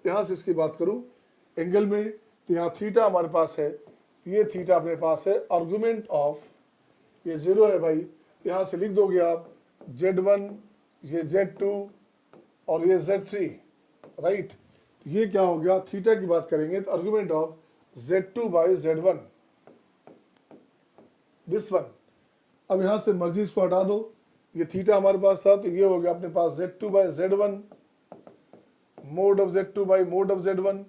यहाँ से इसकी बात करूं एंगल में, तो यहाँ थीटा हमारे पास है, ये थीटा अपने पास है, आर्गुमेंट ऑफ ये 0 है भाई, यहाँ से लिख दोगे आप Z1, ये Z2 और ये Z3, राइट। ये क्या हो गया, थीटा की बात करेंगे तो argument of Z2 by Z1, this one. अब यहाँ से मर्जी इसको हटा दो, ये थीटा हमारे पास था, तो ये हो गया अपने पास Z2 by Z1 mod of Z2 by mod of Z1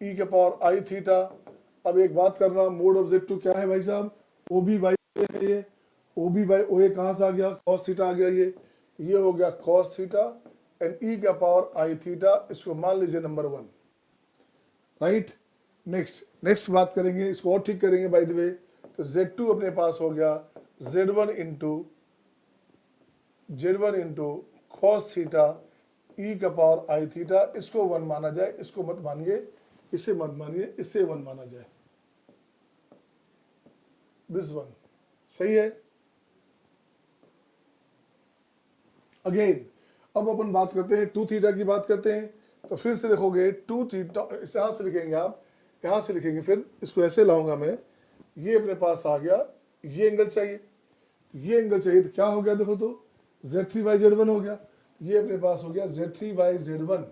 e के पावर I थीटा। अब एक बात करना, मोड ऑफ Z2 क्या है भाई साहब, OB बाई है, ये OB बाई OA कहाँ से आ गया, cos थीटा आ गया, ये हो गया cos थीटा एंड e का पावर I थीटा, इसको मान लीजिए नंबर 1, राइट। नेक्स्ट बात करेंगे, इसको और ठीक करेंगे बाय द वे, तो Z2 अपने पास हो गया Z1 into cos theta e का पावर I थीटा, इसको 1 माना जाए, इसको मत मानिए, इसे मत मानिए, इसे 1 माना जाए, दिस वन, सही है। अगेन अब अपन बात करते हैं 2 थीटा की बात करते हैं, तो फिर से देखोगे 2 थीटा, यहाँ से लिखेंगे आप, यहाँ से लिखेंगे, फिर इसको ऐसे लाऊंगा मैं, ये अपने पास आ गया, ये एंगल चाहिए, ये एंगल चाहिए, तो क्या हो गया देखो तो Z3 बाई Z1 हो गया, ये अपने पास हो गया Z3 बाई Z1,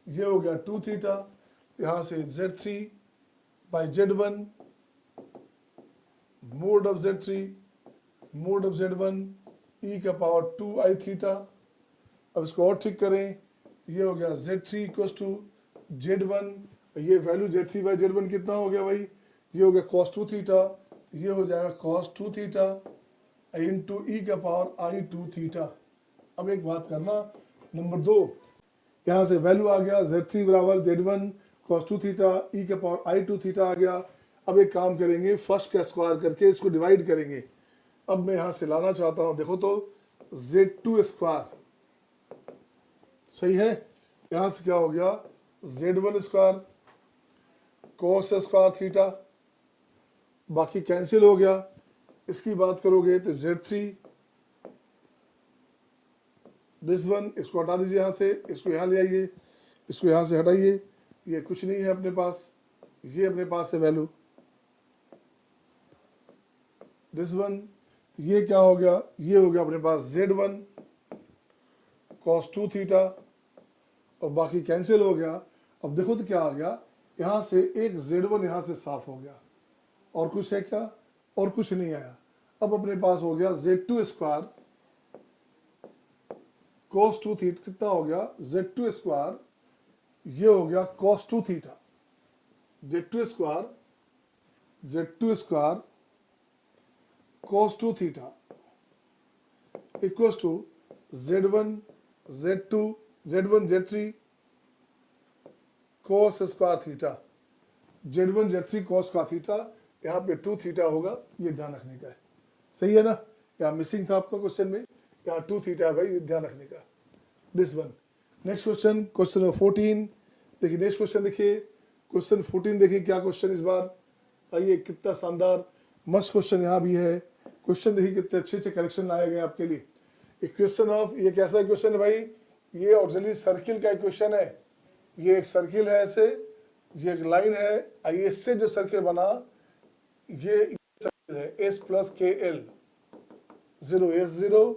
ये हो गया 2 थीटा, यहाँ से Z3 by Z1 mod of Z1 e का पावर 2I थीटा। अब इसको और ठीक करें, ये हो गया Z3 इक्वल्स टू Z1, ये वैल्यू Z3 बाई Z1 कितना हो गया भाई, ये हो गया cos 2 थीटा, ये हो जाएगा cos 2 थीटा इंटू e का पावर I 2 थीटा। अब एक बात करना, नंबर 2, यहाँ से वैल्यू आ गया Z3 बराबर Z1 cos 2 थीटा e का पावर I 2 थीटा आ गया। अब एक काम करेंगे, फर्स्ट का स्क्वायर करके इसको डिवाइड करेंगे। अब मैं यहाँ से लाना चाहता हूँ, देखो तो Z2 स्क्वायर, सही है, यहाँ से क्या हो गया Z1 square cos square theta, बाकी कैंसिल हो गया। इसकी बात करोगे तो Z3 दिस वन, इसको हटा दीजिए यहाँ से, इसको यहाँ ले आइए, इसको यहाँ से हटाइए, ये कुछ नहीं है अपने पास, ये अपने पास है वैल्यू, दिस वन, ये क्या हो गया, ये हो गया अपने पास Z1 cos 2 थीटा और बाकी कैंसिल हो गया। अब देखो तो क्या आ गया, यहाँ से एक Z1 यहाँ से साफ हो गया, और कुछ है क्या, और कुछ नहीं आया। अब अपने पास हो गया Z2 स्क्वायर cos 2 थीटा, कितना हो गया Z2 स्क्वायर, ये हो गया cos 2 theta, Z2 square cos 2 theta equals to Z1 Z3 cos square theta, Z1 Z3 cos का थीटा, यहाँ पे 2 थीटा होगा, ये ध्यान रखने का है, सही है ना। यहाँ मिसिंग था आपका क्वेश्चन में, यहाँ 2 थीटा है भाई, ये ध्यान रखने का, this one. Next question, question 14, देखिए नेक्स्ट क्वेश्चन, देखिए क्वेश्चन 14, देखिए क्या क्वेश्चन इस बार, आइए कितना शानदार मस्त क्वेश्चन यहाँ भी है। क्वेश्चन देखिए कितने अच्छे अच्छे करेक्शन लाए गए आपके लिए। इक्वेशन ऑफ, ये कैसा क्वेश्चन है भाई, ये ऑक्सिलरी सर्किल का इक्वेशन है, ये एक सर्किल है ऐसे, ये एक लाइन है, आइए इससे जो सर्किल बना, ये सर्किल है S प्लस के एल, 0 S0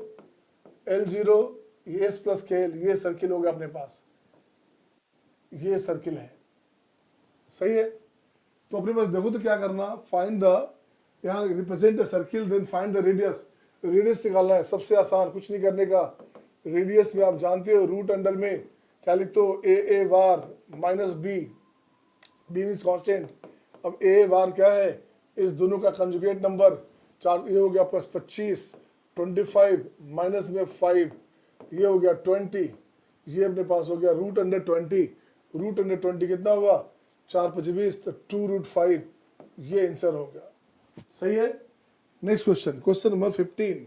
L0, ये S प्लस के एल, ये सर्किल हो गया अपने पास, ये सर्किल है, सही है। तो अपने पास देखो तो क्या करना, फाइंड द, यहाँ represent the circle, then find the radius, radius निकालना है, सबसे आसान, कुछ नहीं करने का। रेडियस में आप जानते हो रूट अंडर में क्या लिखते हो, A bar minus B, B means constant. अब ए बार क्या है, इस दोनों का कंजुगेट नंबर, 4, ये हो गया प्लस 25, 25 माइनस में 5, ये हो गया 20, ये अपने पास हो गया रूट अंडर 20, रूट अंडर 20 कितना हुआ 4 5 20 तो 2√5 ये आंसर हो गया। सही है। Next question, question number 15।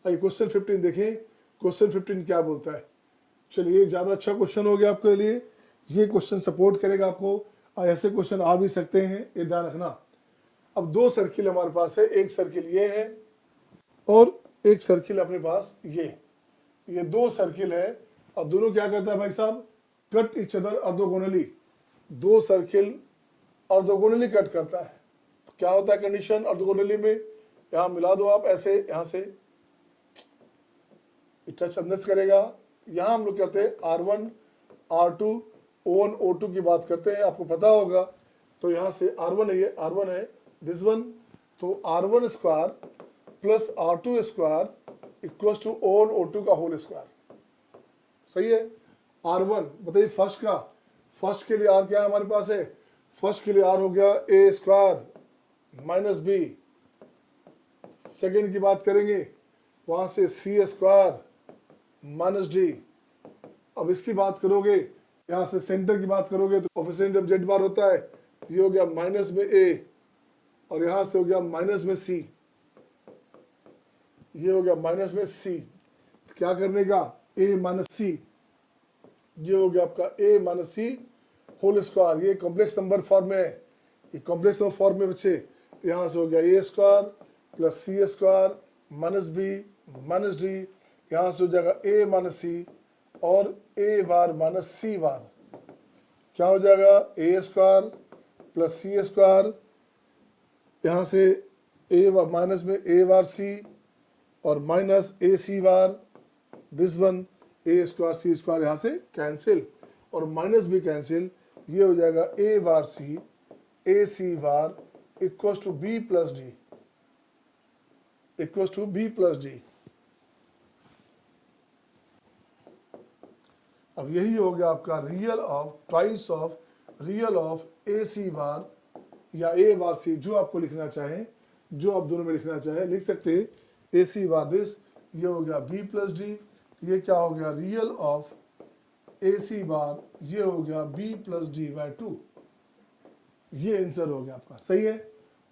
आइए क्वेश्चन 15 देखें, क्वेश्चन 15 क्या बोलता है। चलिए ज़्यादा अच्छा क्वेश्चन हो गया आपके लिए, ये क्वेश्चन सपोर्ट करेगा आपको, और ऐसे क्वेश्चन आ भी सकते हैं, ये ध्यान रखना। अब दो सर्किल हमारे पास है, एक सर्किल ये है और एक सर्किल अपने पास ये दो सर्किल है, और दोनों क्या करता है भाई साहब, कट इच अदर ऑर्थोगोनली। दो सर्किल ऑर्थोगोनली कट करता है। क्या होता है कंडीशन ऑर्थोगोनली में, यहाँ मिला दो आप ऐसे, यहाँ से टच अंदर करेगा। यहाँ हम लोग करते हैं R1 R2 O1 O2 की बात करते हैं, आपको पता होगा। तो यहाँ से R1 है, ये R1 है, दिस वन, तो R1 square plus R2 square equals to O1 O2 का होल स्क्वायर। सही है। R1 बताइए फर्स्ट का, फर्स्ट के लिए R क्या हमारे पास है, फर्स्ट के लिए R हो गया A square minus B। Second की बात करेंगे, वहाँ से C स्क्वायर माइनस D। अब इसकी बात करोगे, यहाँ से सेंटर की बात करोगे तो कोफिशिएंट जब जेड बार होता है, ये हो गया माइनस में A, और यहाँ से हो गया माइनस में C, ये हो गया माइनस में C। क्या करने का, A माइनस C, ये हो गया आपका A minus C whole square. ये कॉम्प्लेक्स नंबर फॉर्म में है, ये कॉम्प्लेक्स नंबर फॉर्म में बच्चे, तो यहाँ से हो गया A square plus C square minus B minus D, यहाँ से हो जाएगा A माइनस C और A बार माइनस C बार। क्या हो जाएगा, A square plus C square, यहाँ से A माइनस में A बार C और minus AC bar, this one A square C square यहाँ से कैंसिल और माइनस भी कैंसिल, ये हो जाएगा A bar C AC bar equals to B plus D, equals to B plus D। अब यही हो गया आपका real of twice of real of AC bar या A बार C, जो आपको लिखना चाहें, जो आप दोनों में लिखना चाहें लिख सकते हैं। AC बार दिस, ये हो गया B प्लस D, ये क्या हो गया रियल ऑफ AC बार, ये हो गया B प्लस D बाय 2। ये आंसर हो गया आपका। सही है।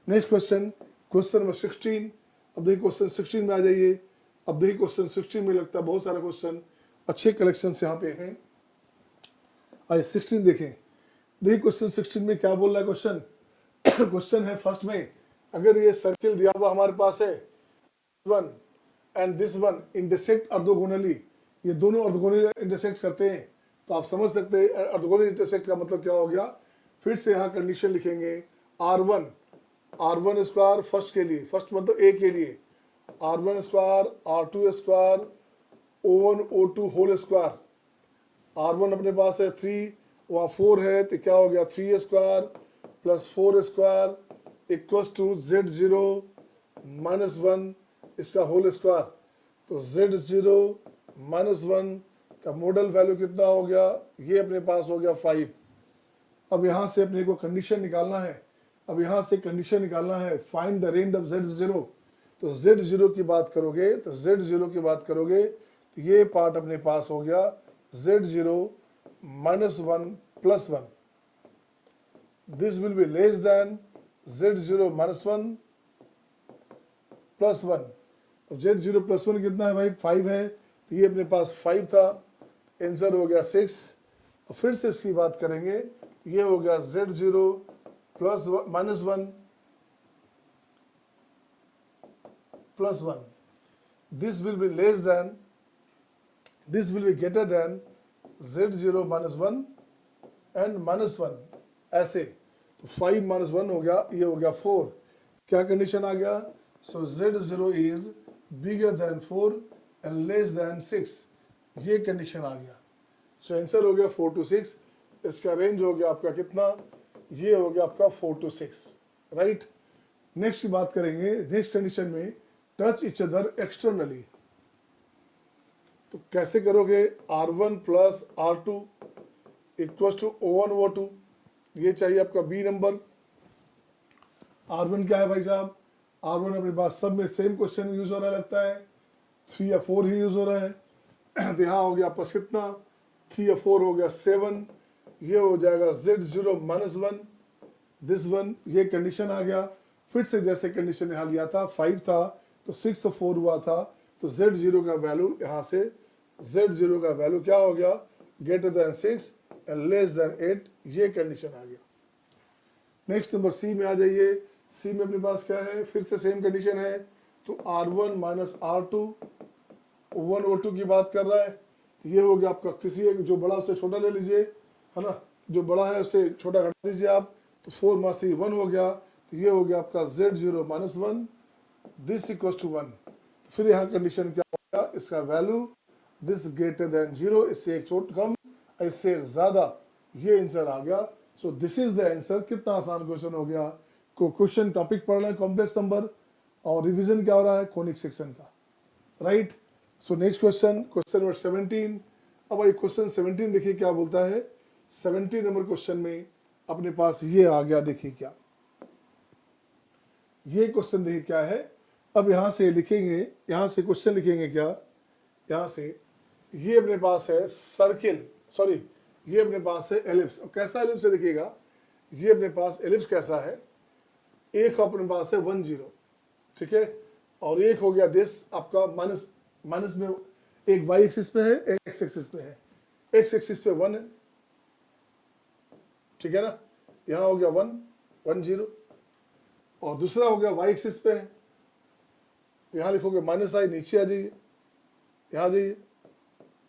Next question, question number 16। अब देखिए क्वेश्चन 16 में आ जाइए। अब देखिए क्वेश्चन 16 में लगता है बहुत सारा क्वेश्चन, अच्छे कलेक्शन यहाँ पे हैं। आइए 16 देखें। देखिए क्वेश्चन 16 में क्या बोल रहा है क्वेश्चन। क्वेश्चन है फर्स्ट में, अगर ये सर्किल दिया हुआ हमारे पास है, one and this one intersect orthogonally, ये दोनों ऑर्थोगोनली इंटरसेक्ट करते हैं, तो आप समझ सकते हैं ऑर्थोगोनली इंटरसेक्ट का मतलब क्या हो गया। फिर से यहाँ कंडीशन लिखेंगे, R1 स्क्वायर फर्स्ट के लिए, फर्स्ट मतलब A के लिए, R1 square R2 square O1 O2 whole square. R1 अपने पास है 3, वहाँ 4 है, तो क्या हो गया 3 square plus 4 square equals to Z0 minus 1 इसका होल स्क्वायर। तो Z0 माइनस 1 का मॉडल वैल्यू कितना हो गया, ये अपने पास हो गया 5। अब यहाँ से अपने को कंडीशन निकालना है, अब यहाँ से कंडीशन निकालना है, find the range of Z0। तो Z0 की बात करोगे, तो Z0 की बात करोगे तो ये पार्ट अपने पास हो गया Z0 minus 1 plus 1, this will be less than Z0 minus 1 plus 1। अब Z0 प्लस 1 कितना है भाई, 5 है, तो ये अपने पास 5 था, आंसर हो गया 6। और फिर से इसकी बात करेंगे, ये हो गया Z0 plus minus 1 plus 1, this will be less than, this will be greater than Z0 minus 1 and minus 1, ऐसे। तो 5 माइनस 1 हो गया, ये हो गया 4। क्या कंडीशन आ गया, सो Z0 is bigger than 4 and less than 6, ये कंडीशन आ गया। सो आंसर हो गया 4 to 6। इसका रेंज हो गया आपका कितना, ये हो गया आपका 4 to 6, राइट। नेक्स्ट की बात करेंगे, नेक्स्ट कंडीशन में टच इच अदर एक्सटर्नली, तो कैसे करोगे, R1 plus R2 equals to O1 O2, ये चाहिए आपका बी नंबर। R1 क्या है भाई साहब, R1 अपने पास सब में सेम क्वेश्चन यूज हो रहा लगता है, 3 या 4 ही यूज हो रहा है। तो यहाँ हो गया आपस कितना, 3 या 4 हो गया 7, ये हो जाएगा Z0 माइनस 1, दिस वन, ये कंडीशन आ गया। फिर से जैसे कंडीशन यहाँ लिया था 5 था तो 6 और 4 हुआ था, तो Z0 का वैल्यू यहाँ से Z0 का वैल्यू क्या हो गया, greater than 6 and less than 8, ये कंडीशन आ गया। नेक्स्ट नंबर सी में आ जाइए। सी में अपने पास क्या है, फिर से सेम कंडीशन है, तो R1 माइनस R2, 1 और 2 की बात कर रहा है। ये हो गया आपका, किसी एक जो बड़ा उससे छोटा ले लीजिए, है ना, जो बड़ा है उससे छोटा घटा दीजिए आप, तो 4 माइनस 3 1 हो गया, तो ये हो गया आपका Z0 minus 1, this equals to 1। फिर यहाँ कंडीशन क्या हो गया, इसका वैल्यू दिस ग्रेटर देन 0, इससे एक छोटा कम, इससे एक ज़्यादा, ये आंसर आ गया। सो दिस इज द आंसर। कितना आसान क्वेश्चन हो गया। क्वेश्चन टॉपिक पढ़ रहे हैं कॉम्प्लेक्स नंबर, और रिवीजन क्या हो रहा है, कोनिक सेक्शन का, right. So next question, question number 17। अब भाई क्वेश्चन 17 देखिए क्या बोलता है। 17 नंबर क्वेश्चन में अपने पास ये आ गया, देखिए क्या ये क्वेश्चन, देखिए क्या है। अब यहाँ से लिखेंगे, यहाँ से क्वेश्चन लिखेंगे क्या, यहाँ से ये अपने पास है सर्किल, सॉरी ये अपने पास है एलिप्स। अब कैसा एलिप्स है देखिएगा, ये अपने पास एलिप्स कैसा है, एक अपने पास है 1 0, ठीक है, और एक हो गया दिस आपका माइनस, माइनस में एक वाई एक्सिस पे है, एक एक्स एक्सिस पे है, एक्स एक्सिस पे 1 है, ठीक है ना, यहाँ हो गया 1 1 0, और दूसरा हो गया वाई एक्सिस पे है, तो यहाँ लिखोगे माइनस आई, नीचे आ जाइए, यहाँ आ जाइए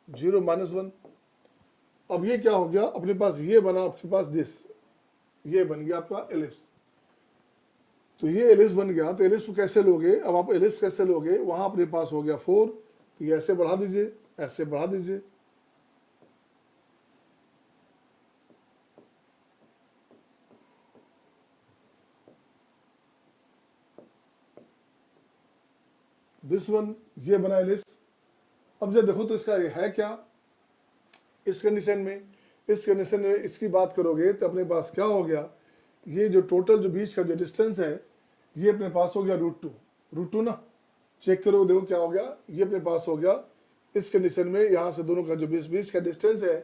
0 माइनस 1। अब ये क्या हो गया, अपने पास ये बना, आपके पास दिस, ये बन गया आपका एलिप्स। तो ये एलिप्स बन गया, तो एलिप्स को कैसे लोगे, अब आप एलिप्स कैसे लोगे, वहां अपने पास हो गया 4, तो ये ऐसे बढ़ा दीजिए, ऐसे बढ़ा दीजिए, दिस वन, ये बना एलिप्स। अब जब देखो तो इसका है क्या, इस कंडीशन में, इस कंडीशन में इसकी बात करोगे तो अपने पास क्या हो गया, ये जो टोटल जो बीच का जो डिस्टेंस है, ये अपने पास हो गया √2 ना, चेक करो देखो क्या हो गया, ये अपने पास हो गया इस कंडीशन में, यहाँ से दोनों का जो बीच का डिस्टेंस है,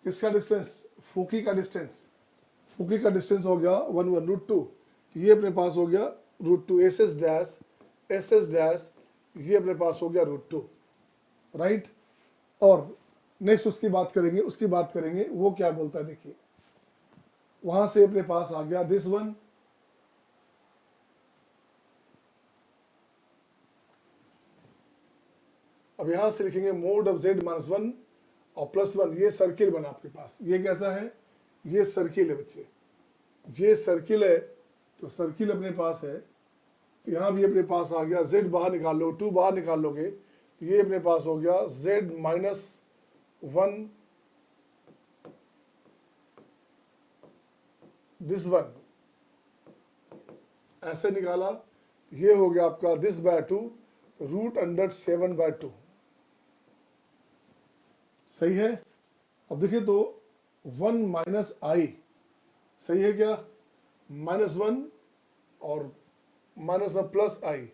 किसका डिस्टेंस, फूकी का डिस्टेंस, फूकी का डिस्टेंस हो गया 1 1 √2, ये अपने पास हो गया √2 एस एस डैश, ये अपने पास हो गया √2, राइट। और नेक्स्ट उसकी बात करेंगे, वो क्या बोलता है देखिए, वहां से अपने पास आ गया दिस वन, अब यहां से लिखेंगे मोड ऑफ z माइनस 1 और प्लस 1, ये सर्किल बना आपके पास, ये कैसा है, ये सर्किल है बच्चे, ये सर्किल है, तो सर्किल अपने पास है, तो यहां भी अपने पास आ गया z बाहर निकाल लो, 2 बाहर निकाल लोगे, ये अपने पास हो गया z माइनस 1 दिस वन, ऐसे निकाला, ये हो गया आपका दिस बाय 2 √7/2, सही है। अब देखिए तो 1 माइनस आई, सही है क्या, -1 और -1 प्लस आई,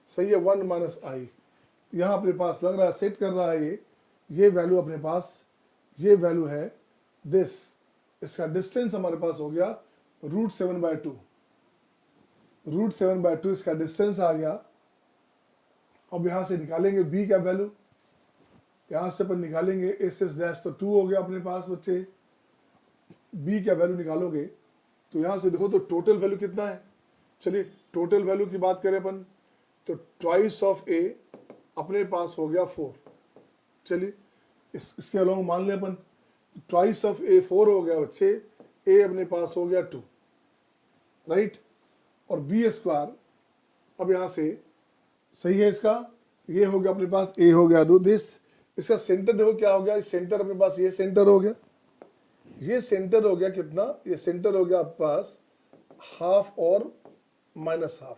सही है, 1 माइनस आई, यहाँ अपने पास लग रहा है सेट कर रहा है, ये वैल्यू अपने पास, ये वैल्यू है दिस, इसका डिस्टेंस हमारे पास हो गया √7/2, √7/2 इसका डिस्टेंस आ गया। अब यहाँ से निकालेंगे b का वैल्यू, यहाँ से अपन निकालेंगे एस डैश, तो 2 हो गया अपने पास बच्चे, b का वैल्यू निकालोगे तो यहाँ से देखो तो टोटल वैल्यू कितना है, चलिए टोटल वैल्यू की बात करें अपन, तो ट्वाइस ऑफ a अपने पास हो गया 4, चलिए इसके अलावा मान लें अपन, ट्वाइस ऑफ a 4 हो गया बच्चे, a अपने पास हो गया 2, राइट, और b स्क्वायर, अब यहाँ से सही है इसका, ये हो गया अपने पास a हो गया दिस, इसका सेंटर देखो क्या हो गया, इस सेंटर अपने पास ये सेंटर हो गया, ये सेंटर हो गया कितना, ये सेंटर हो गया आपके पास हाफ और -हाफ।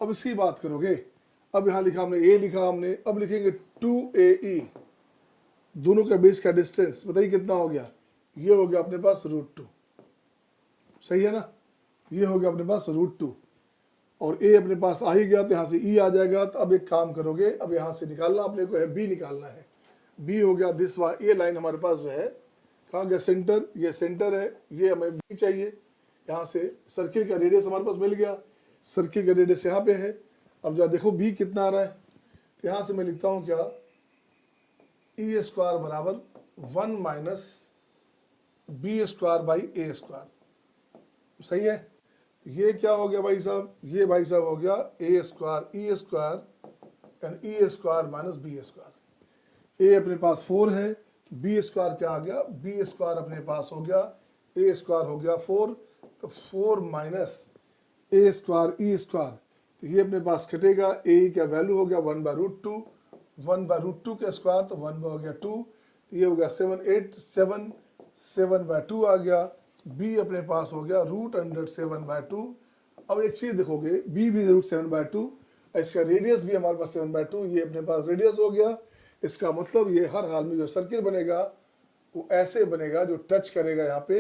अब इसकी बात करोगे, अब यहाँ लिखा हमने a लिखा हमने, अब लिखेंगे 2AE, दोनों के बीच का डिस्टेंस बताइए कितना हो गया, ये हो गया अपने पास √2, सही है ना, ये हो गया अपने पास √2, और a अपने पास आ ही गया, तो यहाँ से e आ जाएगा। तो अब एक काम करोगे, अब यहाँ से निकालना अपने को है b निकालना है, b हो गया दिस, ये लाइन हमारे पास जो है कहाँ गया सेंटर, ये सेंटर है, ये हमें बी चाहिए। यहाँ से सर्किल का रेडियस हमारे पास मिल गया, सर्किल का रेडियस यहाँ पे है। अब जरा देखो बी कितना आ रहा है, तो यहाँ से मैं लिखता हूँ क्या, ई स्क्वायर बराबर 1 minus B square by a square. सही है, ये क्या हो गया भाई साहब, ये भाई साहब हो गया A square E square and E square minus B square. ए अपने पास 4 है, बी स्क्वायर क्या आ गया, बी स्क्वायर अपने पास हो गया, ए स्क्वायर हो गया 4, तो 4 माइनस ए स्क्वायर ई स्क्वायर, तो ये अपने पास कटेगा। ए का वैल्यू हो गया 1/√2, 1/√2 का स्क्वायर तो 1 हो गया 2, तो ये हो गया 7 8 7, 7/2 आ गया। बी अपने पास हो गया √7/2। अब एक चीज देखोगे, बी भी √7/2, इसका रेडियस भी हमारे पास 7/2, ये अपने पास रेडियस हो गया। इसका मतलब ये हर हाल में जो सर्किल बनेगा वो ऐसे बनेगा जो टच करेगा, यहाँ पे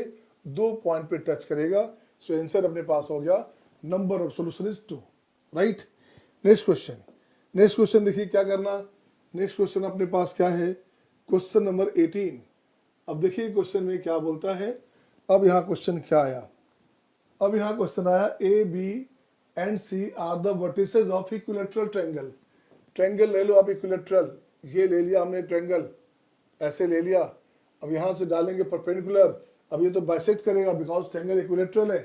2 पॉइंट पे टच करेगा। सो आंसर अपने पास हो गया, number of solution is 2, right. Next question, next question देखिए क्या करना। नेक्स्ट क्वेश्चन अपने पास क्या है, क्वेश्चन नंबर 18। अब देखिए क्वेश्चन में क्या बोलता है। अब यहाँ क्वेश्चन क्या आया, अब यहाँ क्वेश्चन आया a b and c are the vertices of equilateral triangle. Triangle ले लो आप इक्विलेटरल, ये ले लिया हमने ट्रायंगल, ऐसे ले लिया। अब यहाँ से डालेंगे परपेंडिकुलर, अब ये तो बाइसेक्ट करेगा बिकॉज ट्रायंगल इक्विलेटरल है।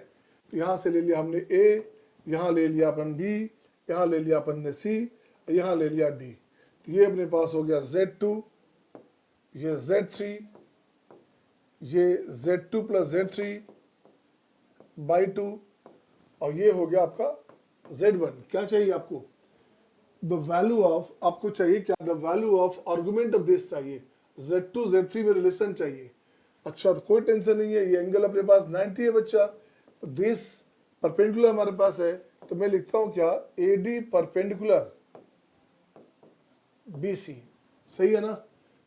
तो यहाँ से ले लिया हमने ए, यहाँ ले लिया अपन बी, यहाँ ले लिया अपन ने सी, यहाँ ले लिया डी। तो ये अपने पास हो गया Z2, ये Z3, ये Z2 प्लस Z3 बाई 2, और ये हो गया आपका Z1। क्या चाहिए आपको, द वैल्यू ऑफ, आपको चाहिए क्या, the value of argument of this चाहिए, Z2 Z3 में रिलेशन चाहिए। अच्छा तो कोई टेंशन नहीं है, ये एंगल अपने पास 90 है बच्चा, तो दिस परपेंडिकुलर हमारे पास है, तो मैं लिखता हूं क्या, AD परपेंडिकुलर BC। सही है ना,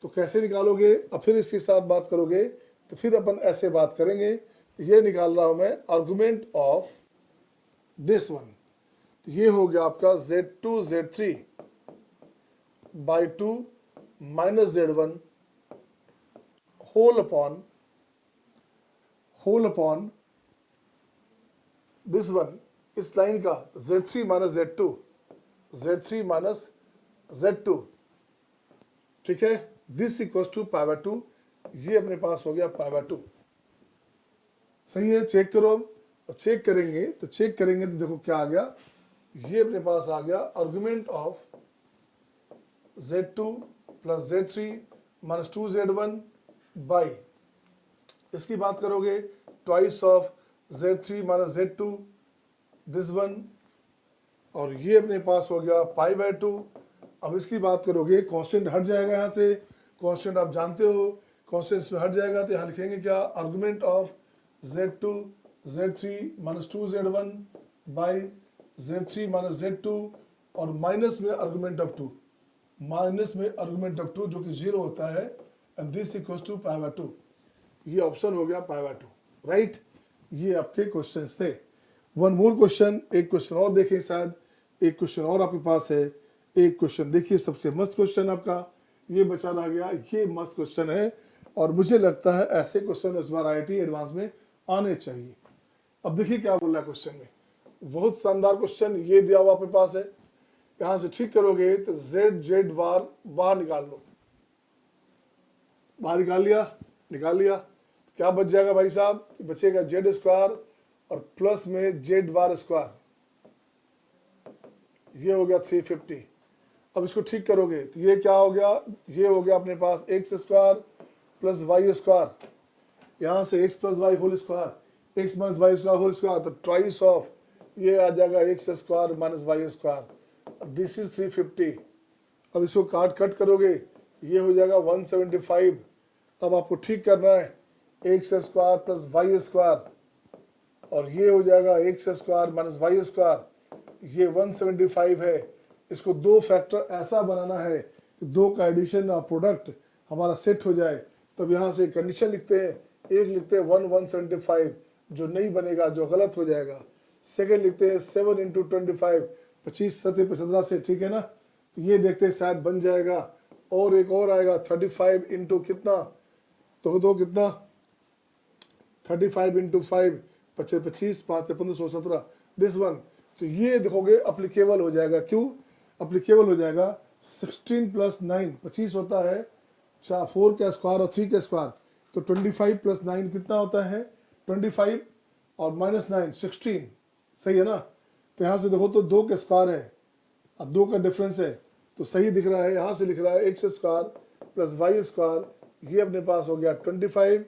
तो कैसे निकालोगे, अब फिर इसके साथ बात करोगे तो फिर अपन ऐसे बात करेंगे। ये निकाल रहा हूं मैं आर्गुमेंट ऑफ दिस वन, तो ये हो गया आपका Z2 Z3 by 2 minus Z1 whole upon this one, इस लाइन का Z3 minus Z2, Z3 minus Z2, ठीक है। दिस इक्वल्स टू π/2, ये अपने पास हो गया π/2। सही है, चेक करो। अब चेक करेंगे तो देखो क्या आ गया, ये अपने पास आ गया argument of Z2 plus Z3 minus 2Z1 by, इसकी बात करोगे twice of Z3 minus Z2 this one, और ये अपने पास हो गया π/2। अब इसकी बात करोगे, कांस्टेंट हट जाएगा यहाँ से, कांस्टेंट आप जानते हो, कांस्टेंट इसमें हट जाएगा तो यहाँ लिखेंगे क्या, argument of Z2 Z3 minus 2Z1 by Z3 minus Z2, और माइनस में आर्गुमेंट ऑफ 2, माइनस में आर्गुमेंट ऑफ 2 जो कि 0 होता है, एंड दिस इक्वल्स टू π/2। ये ऑप्शन हो गया π/2, राइट। ये आपके क्वेश्चंस थे। वन मोर क्वेश्चन, एक क्वेश्चन और देखें, शायद एक क्वेश्चन और आपके पास है। एक क्वेश्चन देखिए, सबसे मस्त क्वेश्चन आपका ये बचा रह गया, ये मस्त क्वेश्चन है और मुझे लगता है ऐसे क्वेश्चन इस बार IIT एडवांस में आने चाहिए। अब देखिए क्या बोल रहा है क्वेश्चन में, बहुत शानदार क्वेश्चन ये दिया हुआ आपके पास है। यहां से ठीक करोगे तो Z बार निकाल लो, बाहर निकाल लिया, क्या बच जाएगा भाई साहब, बचेगा Z² और प्लस में Z², ये हो गया 350। अब इसको ठीक करोगे तो ये क्या हो गया, ये हो गया अपने पास x² प्लस y², यहाँ से x plus y whole square, x minus y square whole square, तो ट्वाइस ऑफ ये आ जाएगा x² माइनस y²। अब दिस इज 350। अब इसको कट करोगे, ये हो जाएगा 175। अब आपको ठीक करना है x² प्लस y², और ये हो जाएगा x² माइनस y², ये 175 है। इसको दो फैक्टर ऐसा बनाना है कि दो का एडिशन और प्रोडक्ट हमारा सेट हो जाए। तब यहाँ से कंडीशन लिखते हैं, एक लिखते हैं 175 जो नहीं बनेगा, जो गलत हो जाएगा। सेकंड लिखते हैं 7 × 25, 25 7 15 से, ठीक है ना। तो ये देखते हैं शायद बन जाएगा। और एक और आएगा 35 इंटू कितना, तो दो कितना 35 इंटू 5 25, 5 15 16 17, दिस वन। तो ये देखोगे अप्लीकेबल हो जाएगा। क्यों अप्लीकेबल हो जाएगा? 16 प्लस 9 25 होता है, 4 का स्क्वायर और 3 का स्क्वायर, तो 25 प्लस 9 कितना होता है? 25 और माइनस 9 16, सही है ना? तो यहाँ से देखो तो 2 का स्क्वायर है, अब 2 का डिफरेंस है, तो सही दिख रहा है। यहाँ से लिख रहा है x square plus Y square, ये अपने पास हो गया 25,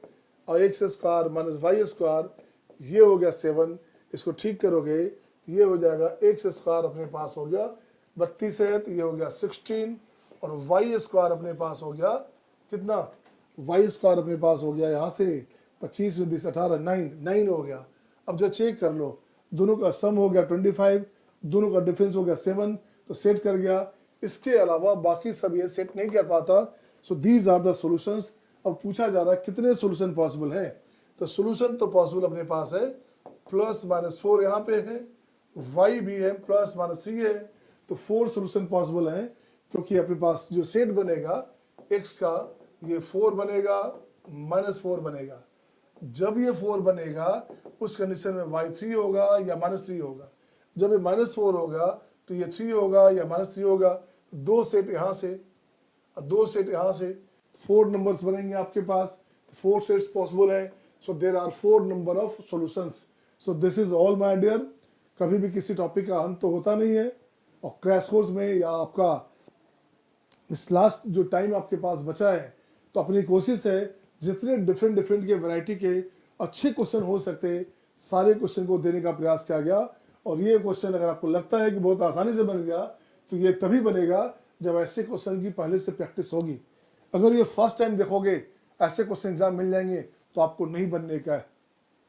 और x square minus y square, ये हो गया 7। इसको ठीक करोगे ये हो जाएगा एक्स स्क्वायर अपने पास हो गया 32 है, तो ये हो गया 16, और वाई स्क्वायर अपने पास हो गया कितना? वाई स्क्वायर अपने पास हो गया यहाँ से 25 में 10 18 9 हो गया। अब जो चेक कर लो, दोनों का सम हो गया 25, दोनों का डिफरेंस हो गया 7, तो सेट कर गया। इसके अलावा बाकी सब ये सेट नहीं कर पाता। So these are the solutions. अब पूछा जा रहा है कितने सॉल्यूशन पॉसिबल है, तो सॉल्यूशन तो पॉसिबल अपने पास है प्लस माइनस 4 यहाँ पे है, y भी है प्लस माइनस 3 है, तो 4 सॉल्यूशन पॉसिबल है। क्योंकि अपने पास जो सेट बनेगा x का, ये 4 बनेगा माइनस 4 बनेगा। जब ये 4 बनेगा उस कंडीशन में y 3 होगा या माइनस 3 होगा। जब ये माइनस 4 होगा तो ये 3 होगा या माइनस 3 होगा। 2 सेट यहाँ से और 2 सेट यहाँ से, 4 नंबर्स बनेंगे आपके पास, 4 सेट्स पॉसिबल है। So there are 4 number of solutions. So this is all my dear. कभी भी किसी टॉपिक का अंत तो होता नहीं है, और क्रैश कोर्स में या आपका इस लास्ट जो टाइम आपके पास बचा है, तो अपनी कोशिश है जितने डिफरेंट के वैरायटी के अच्छे क्वेश्चन हो सकते सारे क्वेश्चन को देने का प्रयास किया गया। और ये क्वेश्चन अगर आपको लगता है कि बहुत आसानी से बन गया, तो ये तभी बनेगा जब ऐसे क्वेश्चन की पहले से प्रैक्टिस होगी। अगर ये फर्स्ट टाइम देखोगे ऐसे क्वेश्चन एग्जाम मिल जाएंगे तो आपको नहीं बनने का है।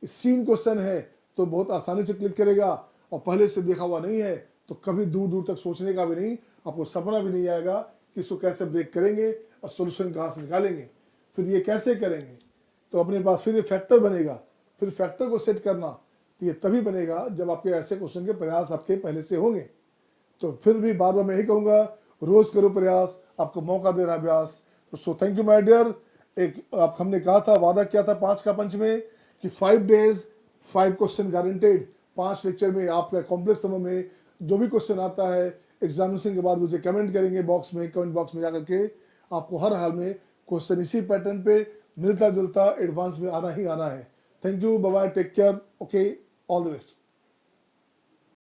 सीन क्वेश्चन है तो बहुत आसानी से क्लिक करेगा, और पहले से देखा हुआ नहीं है तो कभी दूर दूर तक सोचने का भी नहीं, आपको सपना भी नहीं आएगा कि इसको कैसे ब्रेक करेंगे और सोल्यूशन कहाँ से निकालेंगे। फिर ये कैसे करेंगे, तो अपने पास फिर ये फैक्टर बनेगा। फिर फैक्टर को सेट करना तो ये तभी बनेगा जब आपके ऐसे क्वेश्चन के प्रयास आपके पहले से होंगे। तो फिर भी बार बार मैं यही कहूँगा, रोज करो प्रयास, आपको मौका दे रहा अभ्यास। तो so thank you my dear. एक आप हमने कहा था, वादा किया था 5 का पंच में कि 5 days 5 क्वेश्चन गारंटेड। 5 लेक्चर में आपका कॉम्प्लेक्स समझ में जो भी क्वेश्चन आता है एग्जामिनेशन के बाद मुझे कमेंट करेंगे बॉक्स में, कमेंट बॉक्स में जाकर के आपको हर हाल में क्वेश्चन इसी पैटर्न पे मिलता जुलता एडवांस में आना ही आना है। Thank you, bye bye, take care, okay, all the best.